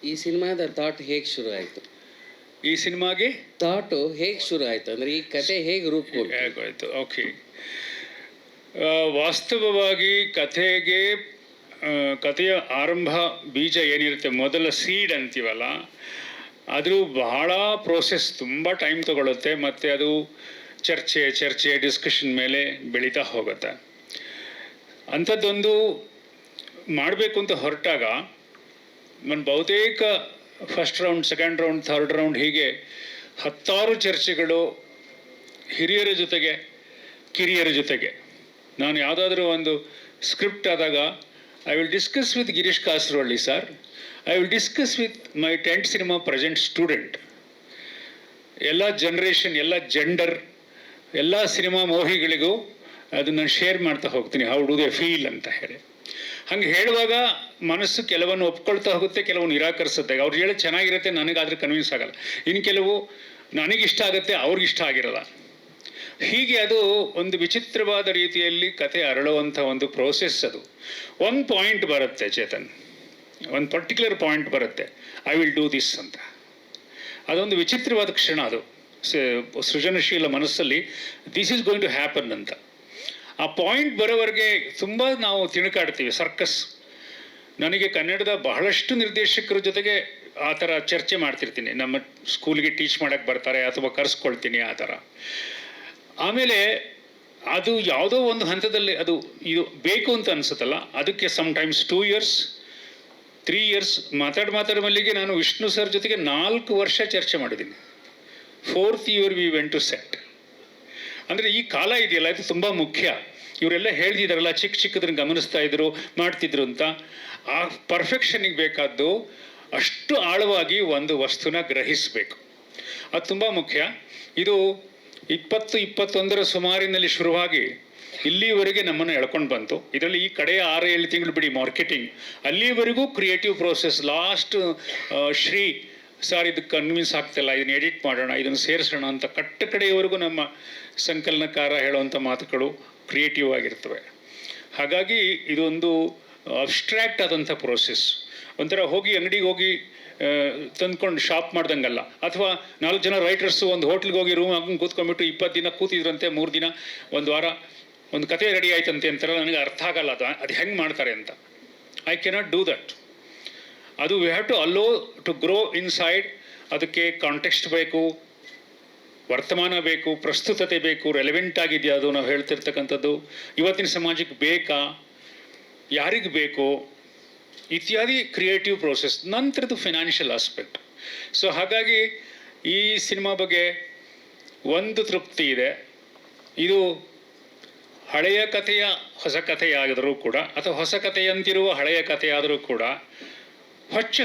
ಈ ಸಿನಿಮಾದ ಥಾಟ್ ಹೇಗೆ ಶುರು ಆಯಿತು? ಈ ಸಿನಿಮಾಗೆ ಥಾಟು ಹೇಗೆ ಶುರು ಆಯಿತು ಅಂದರೆ ಈ ಕತೆ ಹೇಗೆ ಹೇಗಾಯಿತು? ಓಕೆ, ವಾಸ್ತವವಾಗಿ ಕಥೆಯ ಆರಂಭ ಬೀಜ ಏನಿರುತ್ತೆ, ಮೊದಲ ಸೀಡ್ ಅಂತೀವಲ್ಲ, ಅದು ಬಹಳ ಪ್ರೋಸೆಸ್, ತುಂಬ ಟೈಮ್ ತಗೊಳುತ್ತೆ. ಮತ್ತು ಅದು ಚರ್ಚೆ ಡಿಸ್ಕಷನ್ ಮೇಲೆ ಬೆಳೀತಾ ಹೋಗುತ್ತೆ. ಅಂಥದ್ದೊಂದು ಮಾಡಬೇಕು ಅಂತ ಹೊರಟಾಗ ನಾನು ಬಹುತೇಕ first round, second round, third round ಹೀಗೆ 10 ಚರ್ಚೆಗಳು ಹಿರಿಯರ ಜೊತೆಗೆ, ಕಿರಿಯರ ಜೊತೆಗೆ. ನಾನು ಯಾವುದಾದ್ರೂ ಒಂದು ಸ್ಕ್ರಿಪ್ಟ್ ಆದಾಗ I will discuss with Girish Kasaravalli sir, I will discuss with my 10th cinema present student. ಎಲ್ಲ ಜನ್ರೇಷನ್, ಎಲ್ಲ ಜೆಂಡರ್, ಎಲ್ಲ ಸಿನಿಮಾ ಮೋಹಿಗಳಿಗೂ ಅದನ್ನು ನಾನು ಶೇರ್ ಮಾಡ್ತಾ ಹೋಗ್ತೀನಿ, ಹೌ ಡು ದೇ ಫೀಲ್ ಅಂತ ಹೇಳಿ. ಹಂಗೆ ಹೇಳುವಾಗ ಮನಸ್ಸು ಕೆಲವನ್ನು ಒಪ್ಕೊಳ್ತಾ ಹೋಗುತ್ತೆ, ಕೆಲವು ನಿರಾಕರಿಸುತ್ತೆ. ಅವ್ರು ಹೇಳೋದು ಚೆನ್ನಾಗಿರುತ್ತೆ, ನನಗಾದ್ರೆ ಕನ್ವಿನ್ಸ್ ಆಗಲ್ಲ. ಇನ್ನು ಕೆಲವು ನನಗಿಷ್ಟ ಆಗುತ್ತೆ, ಅವ್ರಿಗಿಷ್ಟ ಆಗಿರಲ್ಲ. ಹೀಗೆ ಅದು ಒಂದು ವಿಚಿತ್ರವಾದ ರೀತಿಯಲ್ಲಿ ಕತೆ ಅರಳುವಂಥ ಒಂದು ಪ್ರೋಸೆಸ್. ಅದು ಒಂದು ಪಾಯಿಂಟ್ ಬರುತ್ತೆ ಚೇತನ್, ಒಂದು ಪರ್ಟಿಕ್ಯುಲರ್ ಪಾಯಿಂಟ್ ಬರುತ್ತೆ, ಐ ವಿಲ್ ಡೂ ದಿಸ್ ಅಂತ. ಅದೊಂದು ವಿಚಿತ್ರವಾದ ಕ್ಷಣ ಅದು ಸೃಜನಶೀಲ ಮನಸ್ಸಲ್ಲಿ, this is going to happen ಅಂತ. ಆ ಪಾಯಿಂಟ್ ಬರೋವರೆಗೆ ತುಂಬ ನಾವು ತಿಣುಕಾಡ್ತೀವಿ. ಸರ್ಕಸ್. ನನಗೆ ಕನ್ನಡದ ಬಹಳಷ್ಟು ನಿರ್ದೇಶಕರ ಜೊತೆಗೆ ಆ ಥರ ಚರ್ಚೆ ಮಾಡ್ತಿರ್ತೀನಿ. ನಮ್ಮ ಸ್ಕೂಲಿಗೆ ಟೀಚ್ ಮಾಡೋಕ್ಕೆ ಬರ್ತಾರೆ ಅಥವಾ ಕರೆಸ್ಕೊಳ್ತೀನಿ ಆ ಥರ. ಆಮೇಲೆ ಅದು ಯಾವುದೋ ಒಂದು ಹಂತದಲ್ಲಿ ಅದು ಇದು ಬೇಕು ಅಂತ ಅನಿಸುತ್ತಲ್ಲ, ಅದಕ್ಕೆ ಸಮ್ಟೈಮ್ಸ್ 2 years 3 years ಮಾತಾಡೋ ಮಲ್ಲಿಗೆ ನಾನು ವಿಷ್ಣು ಸರ್ ಜೊತೆಗೆ 4 ವರ್ಷ ಚರ್ಚೆ ಮಾಡಿದ್ದೀನಿ. 4th year we went to set. ಅಂದರೆ ಈ ಕಾಲ ಇದೆಯಲ್ಲ, ಇದು ತುಂಬ ಮುಖ್ಯ. ಇವರೆಲ್ಲ ಹೇಳ್ತಿದ್ದಾರಲ್ಲ, ಚಿಕ್ಕದನ್ನು ಗಮನಿಸ್ತಾ ಇದ್ರು, ಮಾಡ್ತಿದ್ರು ಅಂತ. ಆ ಪರ್ಫೆಕ್ಷನ್ನಿಗೆ ಬೇಕಾದ್ದು ಅಷ್ಟು ಆಳವಾಗಿ ಒಂದು ವಸ್ತುನ ಗ್ರಹಿಸಬೇಕು, ಅದು ತುಂಬ ಮುಖ್ಯ. ಇದು 2021 ಸುಮಾರಿನಲ್ಲಿ ಶುರುವಾಗಿ ಇಲ್ಲಿವರೆಗೆ ನಮ್ಮನ್ನು ಎಳ್ಕೊಂಡು ಬಂತು. ಇದರಲ್ಲಿ ಈ ಕಡೆಯ 6-7 ತಿಂಗಳು ಬಿಡಿ ಮಾರ್ಕೆಟಿಂಗ್, ಅಲ್ಲಿವರೆಗೂ creative process. Last Shri sir ಇದಕ್ಕೆ ಕನ್ವಿನ್ಸ್ ಆಗ್ತಿಲ್ಲ, ಇದನ್ನು ಎಡಿಟ್ ಮಾಡೋಣ, ಇದನ್ನು ಸೇರಿಸೋಣ ಅಂತ ಕಡೆಯವರೆಗೂ ನಮ್ಮ ಸಂಕಲನಕಾರ ಹೇಳುವಂಥ ಮಾತುಗಳು ಕ್ರಿಯೇಟಿವ್ ಆಗಿರ್ತವೆ. ಹಾಗಾಗಿ ಇದೊಂದು ಅಬ್ಸ್ಟ್ರ್ಯಾಕ್ಟ್ ಆದಂಥ ಪ್ರೋಸೆಸ್. ಒಂಥರ ಅಂಗಡಿಗೆ ಹೋಗಿ ತಂದ್ಕೊಂಡು ಶಾಪ್ ಮಾಡ್ದಂಗಲ್ಲ. ಅಥವಾ 4 ಜನ ರೈಟರ್ಸು ಒಂದು ಹೋಟ್ಲಿಗೆ ಹೋಗಿ ರೂಮ್ ಹಾಕೊಂಡು ಕೂತ್ಕೊಂಡ್ಬಿಟ್ಟು 20 ದಿನ ಕೂತಿದ್ರಂತೆ, 3 ದಿನ, 1 ವಾರ ಒಂದು ಕತೆ ರೆಡಿ ಆಯ್ತಂತೆ ಅಂತಾರಲ್ಲ, ನನಗೆ ಅರ್ಥ ಆಗಲ್ಲ ಅದು ಹೆಂಗೆ ಮಾಡ್ತಾರೆ ಅಂತ. I cannot do that. ಅದು we have to allow to grow inside. ಅದಕ್ಕೆ ಕಾಂಟೆಕ್ಸ್ಟ್ ಬೇಕು, ವರ್ತಮಾನ ಬೇಕು, ಪ್ರಸ್ತುತತೆ ಬೇಕು, ರೆಲೆವೆಂಟ್ ಆಗಿದೆಯಾ ಅದು ನಾವು ಹೇಳ್ತಿರ್ತಕ್ಕಂಥದ್ದು, ಇವತ್ತಿನ ಸಮಾಜಕ್ಕೆ ಬೇಕಾ, ಯಾರಿಗೆ ಬೇಕು ಇತ್ಯಾದಿ ಕ್ರಿಯೇಟಿವ್ ಪ್ರೋಸೆಸ್. ನಂತರದ್ದು ಫಿನಾನ್ಷಿಯಲ್ ಆಸ್ಪೆಕ್ಟ್. ಸೊ ಹಾಗಾಗಿ ಈ ಸಿನಿಮಾ ಬಗ್ಗೆ ಒಂದು ತೃಪ್ತಿ ಇದೆ. ಇದು ಹಳೆಯ ಕಥೆಯ ಹೊಸ ಕಥೆಯಾದರೂ ಕೂಡ, ಅಥವಾ ಹೊಸ ಕಥೆಯಂತಿರುವ ಹಳೆಯ ಕಥೆಯಾದರೂ ಕೂಡ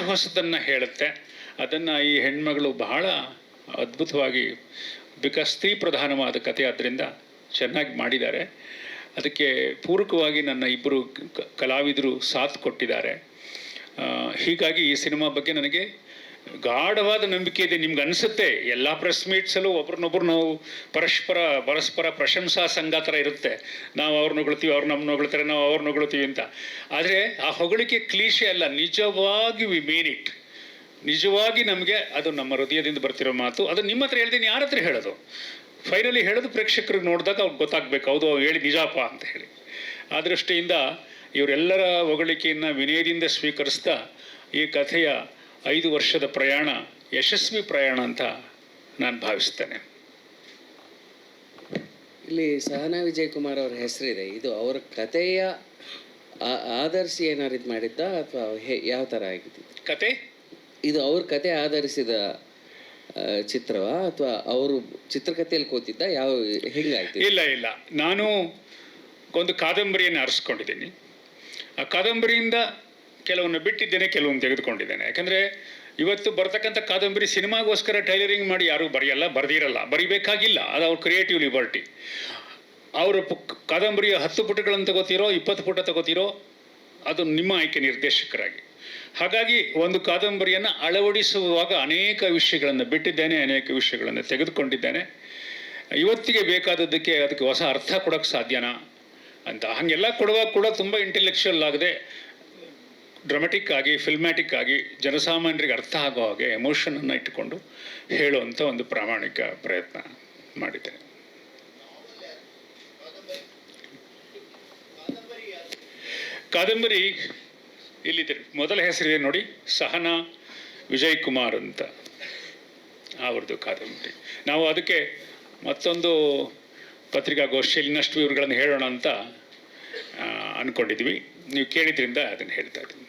ಹೊಸದನ್ನು ಹೇಳುತ್ತೆ. ಅದನ್ನು ಈ ಹೆಣ್ಮಗಳು ಬಹಳ ಅದ್ಭುತವಾಗಿ, ಬಿಕಾಸ್ ಸ್ತ್ರೀ ಪ್ರಧಾನವಾದ ಕಥೆ ಆದ್ದರಿಂದ ಚೆನ್ನಾಗಿ ಮಾಡಿದ್ದಾರೆ. ಅದಕ್ಕೆ ಪೂರಕವಾಗಿ ನನ್ನ ಇಬ್ಬರು ಕಲಾವಿದರು ಸಾಥ್ ಕೊಟ್ಟಿದ್ದಾರೆ. ಹೀಗಾಗಿ ಈ ಸಿನಿಮಾ ಬಗ್ಗೆ ನನಗೆ ಗಾಢವಾದ ನಂಬಿಕೆ ಇದೆ. ನಿಮ್ಗೆ ಅನಿಸುತ್ತೆ ಎಲ್ಲ ಪ್ರೆಸ್ ಮೀಟ್ಸಲ್ಲೂ ಒಬ್ರನ್ನೊಬ್ರು ನಾವು ಪರಸ್ಪರ ಪ್ರಶಂಸಾ ಸಂಘ ಥರ ಇರುತ್ತೆ. ನಾವು ಅವ್ರನ್ನ ಹೊಗಳ್ತೀವಿ, ಅವ್ರು ನಮ್ಮನ್ನ ಹೊಗಳ್ತಾರೆ, ನಾವು ಅವ್ರನ್ನ ಹೊಗಳ್ತೀವಿ ಅಂತ. ಆದರೆ ಆ ಹೊಗಳಿಕೆ ಕ್ಲೀಶೆ ಅಲ್ಲ, ನಿಜವಾಗಿ ವಿ ಮೀನ್ ಇಟ್. ನಿಜವಾಗಿ ನಮಗೆ ಅದು ನಮ್ಮ ಹೃದಯದಿಂದ ಬರ್ತಿರೋ ಮಾತು. ಅದು ನಿಮ್ಮ ಹತ್ರ ಹೇಳ್ತೀನಿ, ಯಾರ ಹತ್ರ ಹೇಳೋದು? ಫೈನಲಿ ಹೇಳೋದು ಪ್ರೇಕ್ಷಕರಿಗೆ ನೋಡಿದಾಗ ಅವ್ರಿಗೆ ಗೊತ್ತಾಗಬೇಕು, ಹೌದು ಅವ್ರು ಹೇಳಿ ನಿಜಾಪ ಅಂತ ಹೇಳಿ. ಆ ದೃಷ್ಟಿಯಿಂದ ಇವರೆಲ್ಲರ ಹೊಗಳಿಕೆಯನ್ನು ವಿನಯದಿಂದ ಸ್ವೀಕರಿಸ್ತಾ ಈ ಕಥೆಯ 5 ವರ್ಷದ ಪ್ರಯಾಣ ಯಶಸ್ವಿ ಪ್ರಯಾಣ ಅಂತ ನಾನು ಭಾವಿಸ್ತೇನೆ. ಇಲ್ಲಿ ಸಹನಾ ವಿಜಯ್ ಕುಮಾರ್ ಅವರ ಹೆಸರಿದೆ. ಇದು ಅವರ ಕಥೆಯ ಆಧರಿಸಿ ಏನಾರು ಇದು ಮಾಡಿದ್ದ ಅಥವಾ ಯಾವ ಥರ ಆಗಿತ್ತು ಕತೆ? ಇದು ಅವ್ರ ಕತೆ ಆಧರಿಸಿದ ಚಿತ್ರವಾ ಅಥವಾ ಅವರು ಚಿತ್ರಕಥೆಯಲ್ಲಿ ಕೂತಿದ್ದ? ಹೆಂಗಾಯ್ತು? ಇಲ್ಲ, ನಾನು ಒಂದು ಕಾದಂಬರಿಯನ್ನು ಆರಿಸ್ಕೊಂಡಿದ್ದೀನಿ. ಆ ಕಾದಂಬರಿಯಿಂದ ಕೆಲವನ್ನು ಬಿಟ್ಟಿದ್ದೇನೆ, ಕೆಲವೊಂದು ತೆಗೆದುಕೊಂಡಿದ್ದೇನೆ. ಯಾಕಂದರೆ ಇವತ್ತು ಬರ್ತಕ್ಕಂಥ ಕಾದಂಬರಿ ಸಿನಿಮಾಗೋಸ್ಕರ ಟೈಲರಿಂಗ್ ಮಾಡಿ ಯಾರೂ ಬರೆದಿರಲ್ಲ, ಬರಿಬೇಕಾಗಿಲ್ಲ. ಅದು ಅವ್ರ ಕ್ರಿಯೇಟಿವ್ ಲಿಬರ್ಟಿ. ಅವರು ಕಾದಂಬರಿಯ 10 ಪುಟಗಳನ್ನು ತಗೋತಿರೋ, 20 ಪುಟ ತಗೋತಿರೋ, ಅದು ನಿಮ್ಮ ಆಯ್ಕೆ ನಿರ್ದೇಶಕರಾಗಿ. ಹಾಗಾಗಿ ಒಂದು ಕಾದಂಬರಿಯನ್ನು ಅಳವಡಿಸುವಾಗ ಅನೇಕ ವಿಷಯಗಳನ್ನು ಬಿಟ್ಟಿದ್ದೇನೆ, ಅನೇಕ ವಿಷಯಗಳನ್ನು ತೆಗೆದುಕೊಂಡಿದ್ದೇನೆ. ಇವತ್ತಿಗೆ ಬೇಕಾದದ್ದಕ್ಕೆ ಅದಕ್ಕೆ ಹೊಸ ಅರ್ಥ ಕೊಡೋಕ್ಕೆ ಸಾಧ್ಯನಾ ಅಂತ ಹಾಗೆಲ್ಲ ಕೊಡುವಾಗ ಕೂಡ ತುಂಬ ಇಂಟೆಲೆಕ್ಚುಯಲ್ ಆಗದೆ ಡ್ರಾಮೆಟಿಕ್ ಆಗಿ ಫಿಲ್ಮ್ಯಾಟಿಕ್ ಆಗಿ ಜನಸಾಮಾನ್ಯರಿಗೆ ಅರ್ಥ ಆಗೋ ಹಾಗೆ ಎಮೋಷನನ್ನು ಇಟ್ಟುಕೊಂಡು ಹೇಳುವಂಥ ಒಂದು ಪ್ರಾಮಾಣಿಕ ಪ್ರಯತ್ನ ಮಾಡಿದ್ದೇನೆ. ಕಾದಂಬರಿ ಇಲ್ಲಿದೆ, ಮೊದಲ ಹೆಸರಿದೆ ನೋಡಿ, ಸಹನಾ ವಿಜಯ್ ಕುಮಾರ್ ಅಂತ ಅವ್ರದ್ದು ಕಾದಂಬರಿ. ನಾವು ಅದಕ್ಕೆ ಮತ್ತೊಂದು ಪತ್ರಿಕಾಗೋಷ್ಠಿಯಲ್ಲಿ ಇನ್ನಷ್ಟು ಇವ್ರುಗಳನ್ನು ಹೇಳೋಣ ಅಂತ ಅಂದ್ಕೊಂಡಿದ್ವಿ. ನೀವು ಕೇಳಿದ್ರಿಂದ ಅದನ್ನು ಹೇಳ್ತಾ ಇದ್ದೀನಿ.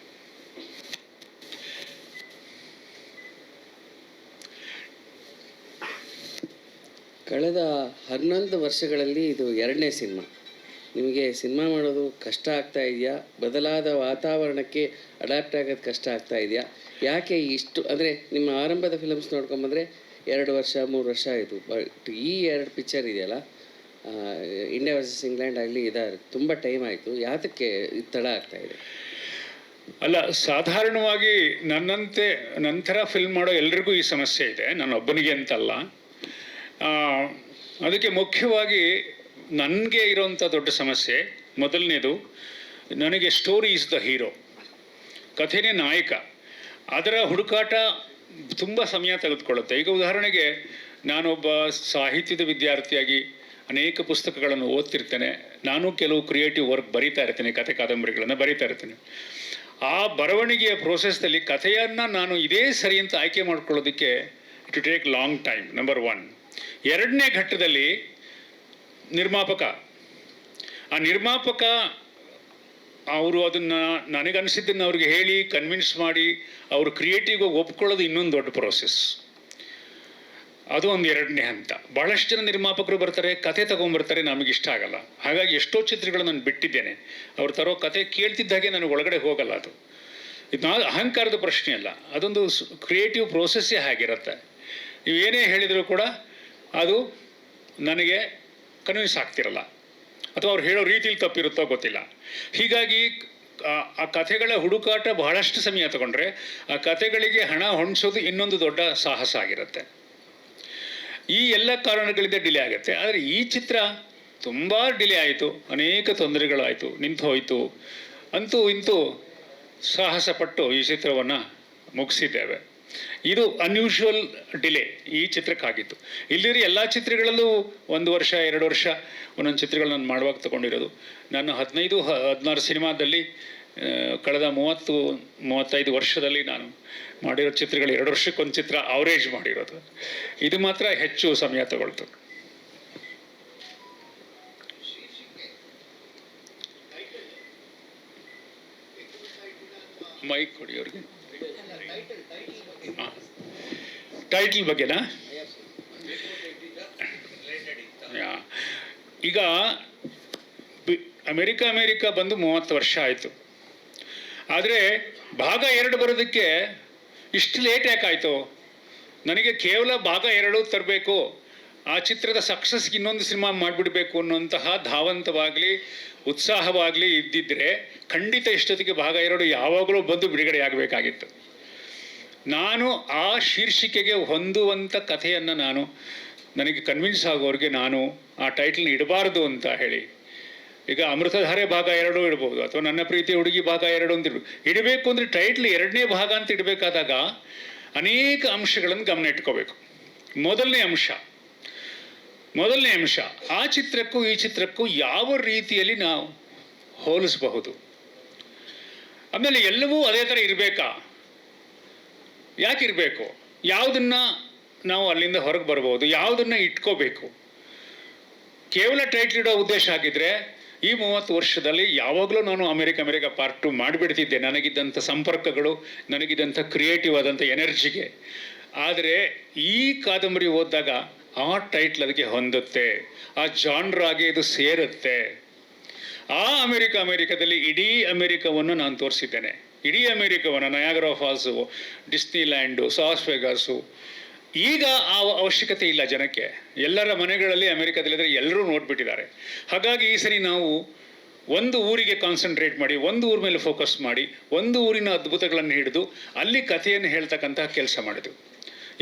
ಕಳೆದ 11 ವರ್ಷಗಳಲ್ಲಿ ಇದು 2ನೇ ಸಿನಿಮಾ. ನಿಮಗೆ ಸಿನಿಮಾ ಮಾಡೋದು ಕಷ್ಟ ಆಗ್ತಾ ಇದೆಯಾ? ಬದಲಾದ ವಾತಾವರಣಕ್ಕೆ ಅಡ್ಯಾಪ್ಟ್ ಆಗೋದು ಕಷ್ಟ ಆಗ್ತಾ ಇದೆಯಾ? ಯಾಕೆ ಇಷ್ಟು, ಅಂದರೆ ನಿಮ್ಮ ಆರಂಭದ ಫಿಲಮ್ಸ್ ನೋಡ್ಕೊಂಬಂದರೆ 2 ವರ್ಷ 3 ವರ್ಷ ಆಯಿತು. ಬಟ್ ಈ 2 ಪಿಕ್ಚರ್ ಇದೆಯಲ್ಲ, ಇಂಡಿಯಾ ವರ್ಸಸ್ ಇಂಗ್ಲೆಂಡ್ ಆಗಲಿ, ತುಂಬ ಟೈಮ್ ಆಯಿತು. ಯಾತಕ್ಕೆ ಇದು ತಡ ಆಗ್ತಾ ಇದೆ? ಅಲ್ಲ, ಸಾಧಾರಣವಾಗಿ ನನ್ನಂತೆ ನಂತರ ಫಿಲ್ಮ್ ಮಾಡೋ ಎಲ್ರಿಗೂ ಈ ಸಮಸ್ಯೆ ಇದೆ, ನಾನು ಒಬ್ಬನಿಗೆ ಅಂತಲ್ಲ. ಅದಕ್ಕೆ ಮುಖ್ಯವಾಗಿ ನನಗೆ ಇರೋಂಥ ದೊಡ್ಡ ಸಮಸ್ಯೆ ಮೊದಲನೇದು, ನನಗೆ ಸ್ಟೋರಿ ಈಸ್ ದ ಹೀರೋ, ಕಥೆನೇ ನಾಯಕ. ಅದರ ಹುಡುಕಾಟ ತುಂಬ ಸಮಯ ತೆಗೆದುಕೊಳ್ಳುತ್ತೆ. ಈಗ ಉದಾಹರಣೆಗೆ ನಾನೊಬ್ಬ ಸಾಹಿತ್ಯದ ವಿದ್ಯಾರ್ಥಿಯಾಗಿ ಅನೇಕ ಪುಸ್ತಕಗಳನ್ನು ಓದ್ತಿರ್ತೇನೆ. ನಾನು ಕೆಲವು ಕ್ರಿಯೇಟಿವ್ ವರ್ಕ್ ಬರೀತಾ ಇರ್ತೇನೆ, ಕಥೆ ಕಾದಂಬರಿಗಳನ್ನು ಬರೀತಾ ಇರ್ತೇನೆ. ಆ ಬರವಣಿಗೆಯ ಪ್ರೋಸೆಸ್ನಲ್ಲಿ ಕಥೆಯನ್ನು ನಾನು ಇದೇ ಸರಿ ಅಂತ ಆಯ್ಕೆ ಮಾಡ್ಕೊಳ್ಳೋದಕ್ಕೆ to take long time, number 1. 2ನೇ ಘಟ್ಟದಲ್ಲಿ ನಿರ್ಮಾಪಕ ಅವರು ಅದನ್ನು ನನಗನ್ನಿಸಿದ್ದನ್ನು ಅವ್ರಿಗೆ ಹೇಳಿ ಕನ್ವಿನ್ಸ್ ಮಾಡಿ ಅವರು ಕ್ರಿಯೇಟಿವ್ ಒಪ್ಕೊಳ್ಳೋದು ಇನ್ನೊಂದು ದೊಡ್ಡ ಪ್ರೋಸೆಸ್. ಅದು ಒಂದು 2ನೇ ಹಂತ. ಭಾಳಷ್ಟು ಜನ ನಿರ್ಮಾಪಕರು ಬರ್ತಾರೆ, ಕತೆ ತೊಗೊಂಬರ್ತಾರೆ, ನಮಗಿಷ್ಟ ಆಗಲ್ಲ. ಹಾಗಾಗಿ ಎಷ್ಟೋ ಚಿತ್ರಗಳು ನಾನು ಬಿಟ್ಟಿದ್ದೇನೆ. ಅವ್ರು ತರೋ ಕತೆ ಕೇಳ್ತಿದ್ದಾಗೆ ನನಗೆ ಒಳಗಡೆ ಹೋಗಲ್ಲ. ಅದು ಇದು ಅಹಂಕಾರದ ಪ್ರಶ್ನೆ ಅಲ್ಲ, ಅದೊಂದು ಕ್ರಿಯೇಟಿವ್ ಪ್ರೋಸೆಸ್ಸೇ ಆಗಿರುತ್ತೆ. ನೀವು ಏನೇ ಹೇಳಿದರೂ ಕೂಡ ಅದು ನನಗೆ ಕನ್ವಿನ್ಸ್ ಆಗ್ತಿರಲ್ಲ, ಅಥವಾ ಅವ್ರು ಹೇಳೋ ರೀತಿಲಿ ತಪ್ಪಿರುತ್ತೋ ಗೊತ್ತಿಲ್ಲ. ಹೀಗಾಗಿ ಆ ಕಥೆಗಳ ಹುಡುಕಾಟ ಬಹಳಷ್ಟು ಸಮಯ ತಗೊಂಡ್ರೆ ಆ ಕಥೆಗಳಿಗೆ ಹಣ ಹೊಣಿಸೋದು ಇನ್ನೊಂದು ದೊಡ್ಡ ಸಾಹಸ ಆಗಿರುತ್ತೆ. ಈ ಎಲ್ಲ ಕಾರಣಗಳಿಂದ ಡಿಲೇ ಆಗುತ್ತೆ. ಆದರೆ ಈ ಚಿತ್ರ ತುಂಬ ಡಿಲೇ ಆಯಿತು, ಅನೇಕ ತೊಂದರೆಗಳಾಯಿತು, ನಿಂತು ಹೋಯಿತು. ಅಂತೂ ಇಂತೂ ಸಾಹಸ ಪಟ್ಟು ಈ ಚಿತ್ರವನ್ನು ಮುಗಿಸಿದ್ದೇವೆ. ಇದು ಅನ್ಯೂಶುವಲ್ ಡಿಲೇ ಈ ಚಿತ್ರಕ್ಕಾಗಿತ್ತು. ಇಲ್ಲಿರಿ ಎಲ್ಲ ಚಿತ್ರಗಳಲ್ಲೂ 1 ವರ್ಷ 2 ವರ್ಷ ಒಂದೊಂದು ಚಿತ್ರಗಳು ನಾನು ಮಾಡುವಾಗ ತಗೊಂಡಿರೋದು. ನಾನು 15-16 ಸಿನಿಮಾದಲ್ಲಿ ಕಳೆದ 30-35 ವರ್ಷದಲ್ಲಿ ನಾನು ಮಾಡಿರೋ ಚಿತ್ರಗಳು 2 ವರ್ಷಕ್ಕೊಂದು ಚಿತ್ರ ಅವರೇಜ್ ಮಾಡಿರೋದು. ಇದು ಮಾತ್ರ ಹೆಚ್ಚು ಸಮಯ ತಗೊಳ್ತು. ಮೈಕ್ ಕೊಡಿ ಅವ್ರಿಗೆ. ಟೈಟಲ್ ಬಗ್ಗೆನಾ? ಈಗ ಅಮೆರಿಕ ಬಂದು 30 ವರ್ಷ ಆಯಿತು. ಆದರೆ ಭಾಗ 2 ಬರೋದಕ್ಕೆ ಇಷ್ಟು ಲೇಟ್ ಯಾಕಾಯಿತು? ನನಗೆ ಕೇವಲ ಭಾಗ 2 ತರಬೇಕು, ಆ ಚಿತ್ರದ ಸಕ್ಸಸ್ಗೆ ಇನ್ನೊಂದು ಸಿನಿಮಾ ಮಾಡಿಬಿಡಬೇಕು ಅನ್ನುವಂತಹ ಧಾವಂತವಾಗಲಿ ಉತ್ಸಾಹವಾಗಲಿ ಇದ್ದಿದ್ದರೆ ಖಂಡಿತ ಇಷ್ಟೊತ್ತಿಗೆ ಭಾಗ 2 ಯಾವಾಗಲೂ ಬಂದು ಬಿಡುಗಡೆ ಆಗಬೇಕಾಗಿತ್ತು. ನಾನು ಆ ಶೀರ್ಷಿಕೆಗೆ ಹೊಂದುವಂಥ ಕಥೆಯನ್ನು ನನಗೆ ಕನ್ವಿನ್ಸ್ ಆಗೋರಿಗೆ ನಾನು ಆ ಟೈಟಲ್ನ ಇಡಬಾರ್ದು ಅಂತ ಹೇಳಿ, ಈಗ ಅಮೃತಧಾರೆ ಭಾಗ 2 ಇಡ್ಬೋದು, ಅಥವಾ ನನ್ನ ಪ್ರೀತಿ ಹುಡುಗಿ ಭಾಗ 2 ಅಂತ ಇಡಬೇಕು. ಅಂದರೆ ಟೈಟ್ಲ್ 2ನೇ ಭಾಗ ಅಂತ ಇಡಬೇಕಾದಾಗ ಅನೇಕ ಅಂಶಗಳನ್ನು ಗಮನ ಇಟ್ಕೋಬೇಕು. ಮೊದಲನೇ ಅಂಶ ಆ ಚಿತ್ರಕ್ಕೂ ಈ ಚಿತ್ರಕ್ಕೂ ಯಾವ ರೀತಿಯಲ್ಲಿ ನಾವು ಹೋಲಿಸಬಹುದು. ಆಮೇಲೆ ಎಲ್ಲವೂ ಅದೇ ಥರ ಇರಬೇಕಾ? ಯಾಕಿರಬೇಕು? ಯಾವುದನ್ನು ನಾವು ಅಲ್ಲಿಂದ ಹೊರಗೆ ಬರ್ಬೋದು, ಯಾವುದನ್ನು ಇಟ್ಕೋಬೇಕು? ಕೇವಲ ಟೈಟ್ಲ್ ಇಡೋ ಉದ್ದೇಶ ಆಗಿದ್ದರೆ ಈ 30 ವರ್ಷದಲ್ಲಿ ಯಾವಾಗಲೂ ನಾನು ಅಮೆರಿಕ ಪಾರ್ಟ್ 2 ಮಾಡಿಬಿಡ್ತಿದ್ದೆ, ನನಗಿದ್ದಂಥ ಸಂಪರ್ಕಗಳು, ನನಗಿದ್ದಂಥ ಕ್ರಿಯೇಟಿವ್ ಆದಂಥ ಎನರ್ಜಿಗೆ. ಆದರೆ ಈ ಕಾದಂಬರಿ ಓದಿದಾಗ ಆ ಟೈಟ್ಲ್ ಅದಕ್ಕೆ ಹೊಂದುತ್ತೆ, ಆ ಜಾನ್ರಾಗೆ ಇದು ಸೇರುತ್ತೆ. ಆ ಅಮೆರಿಕದಲ್ಲಿ ಇಡೀ ಅಮೆರಿಕವನ್ನು ನಾನು ತೋರಿಸಿದ್ದೇನೆ. ಇಡೀ ಅಮೆರಿಕವನ್ನು, ನಯಾಗರಾ ಫಾಲ್ಸು, ಡಿಸ್ನಿಲ್ಯಾಂಡು, ಸಾಸ್ ವೆಗಾಸು. ಈಗ ಆ ಅವಶ್ಯಕತೆ ಇಲ್ಲ ಜನಕ್ಕೆ. ಎಲ್ಲರ ಮನೆಗಳಲ್ಲಿ ಅಮೆರಿಕದಲ್ಲಿದ್ದರೆ ಎಲ್ಲರೂ ನೋಡ್ಬಿಟ್ಟಿದ್ದಾರೆ. ಹಾಗಾಗಿ ಈ ಸರಿ ನಾವು ಒಂದು ಊರಿಗೆ ಕಾನ್ಸಂಟ್ರೇಟ್ ಮಾಡಿ, ಒಂದು ಊರ ಮೇಲೆ ಫೋಕಸ್ ಮಾಡಿ, ಒಂದು ಊರಿನ ಅದ್ಭುತಗಳನ್ನು ಹಿಡಿದು ಅಲ್ಲಿ ಕಥೆಯನ್ನು ಹೇಳ್ತಕ್ಕಂತಹ ಕೆಲಸ ಮಾಡಿದ್ವಿ.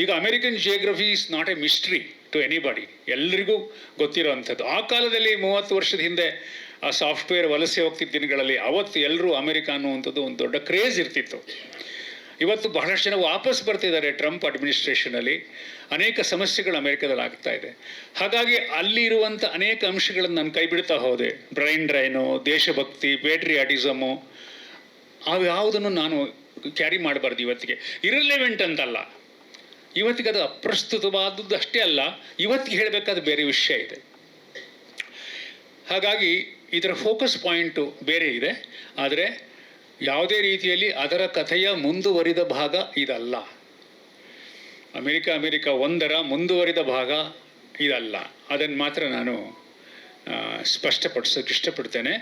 ಈಗ American geography is not a mystery to anybody, ಎಲ್ಲರಿಗೂ ಗೊತ್ತಿರೋ ಅಂಥದ್ದು. ಆ ಕಾಲದಲ್ಲಿ 30 ವರ್ಷದ ಹಿಂದೆ ಆ ಸಾಫ್ಟ್ವೇರ್ ವಲಸೆ ಹೋಗ್ತಿದ್ದ ದಿನಗಳಲ್ಲಿ ಅವತ್ತು ಎಲ್ಲರೂ ಅಮೆರಿಕ ಅನ್ನುವಂಥದ್ದು ಒಂದು ದೊಡ್ಡ ಕ್ರೇಜ್ ಇರ್ತಿತ್ತು. ಇವತ್ತು ಬಹಳಷ್ಟು ಜನ ವಾಪಸ್ ಬರ್ತಿದ್ದಾರೆ ಟ್ರಂಪ್ ಅಡ್ಮಿನಿಸ್ಟ್ರೇಷನಲ್ಲಿ. ಅನೇಕ ಸಮಸ್ಯೆಗಳು ಅಮೆರಿಕದಲ್ಲಿ ಆಗ್ತಾ ಇದೆ. ಹಾಗಾಗಿ ಅಲ್ಲಿರುವಂಥ ಅನೇಕ ಅಂಶಗಳನ್ನು ನಾನು ಕೈ ಬಿಡ್ತಾ ಹೋದೆ. ಬ್ರೈನ್ ಡ್ರೈನು, ದೇಶಭಕ್ತಿ, ಪೇಟ್ರಿಯಾಟಿಸಮು, ಅವು ಯಾವುದನ್ನು ನಾನು ಕ್ಯಾರಿ ಮಾಡಬಾರ್ದು. ಇವತ್ತಿಗೆ ಇರ್ರಿಲೆವೆಂಟ್ ಅಂತಲ್ಲ, ಇವತ್ತಿಗೆ ಅದು ಅಪ್ರಸ್ತುತವಾದದ್ದು ಅಷ್ಟೇ ಅಲ್ಲ, ಇವತ್ತಿಗೆ ಹೇಳಬೇಕಾದ ಬೇರೆ ವಿಷಯ ಇದೆ. ಹಾಗಾಗಿ ಇದರ ಫೋಕಸ್ ಪಾಯಿಂಟು ಬೇರೆ ಇದೆ. ಆದರೆ ಯಾವುದೇ ರೀತಿಯಲ್ಲಿ ಅದರ ಕಥೆಯ ಮುಂದುವರಿದ ಭಾಗ ಇದಲ್ಲ. ಅಮೆರಿಕ ಒಂದರ ಮುಂದುವರಿದ ಭಾಗ ಇದಲ್ಲ. ಅದನ್ನು ಮಾತ್ರ ನಾನು ಸ್ಪಷ್ಟಪಡಿಸೋಕ್ಕೆ ಇಷ್ಟಪಡ್ತೇನೆ.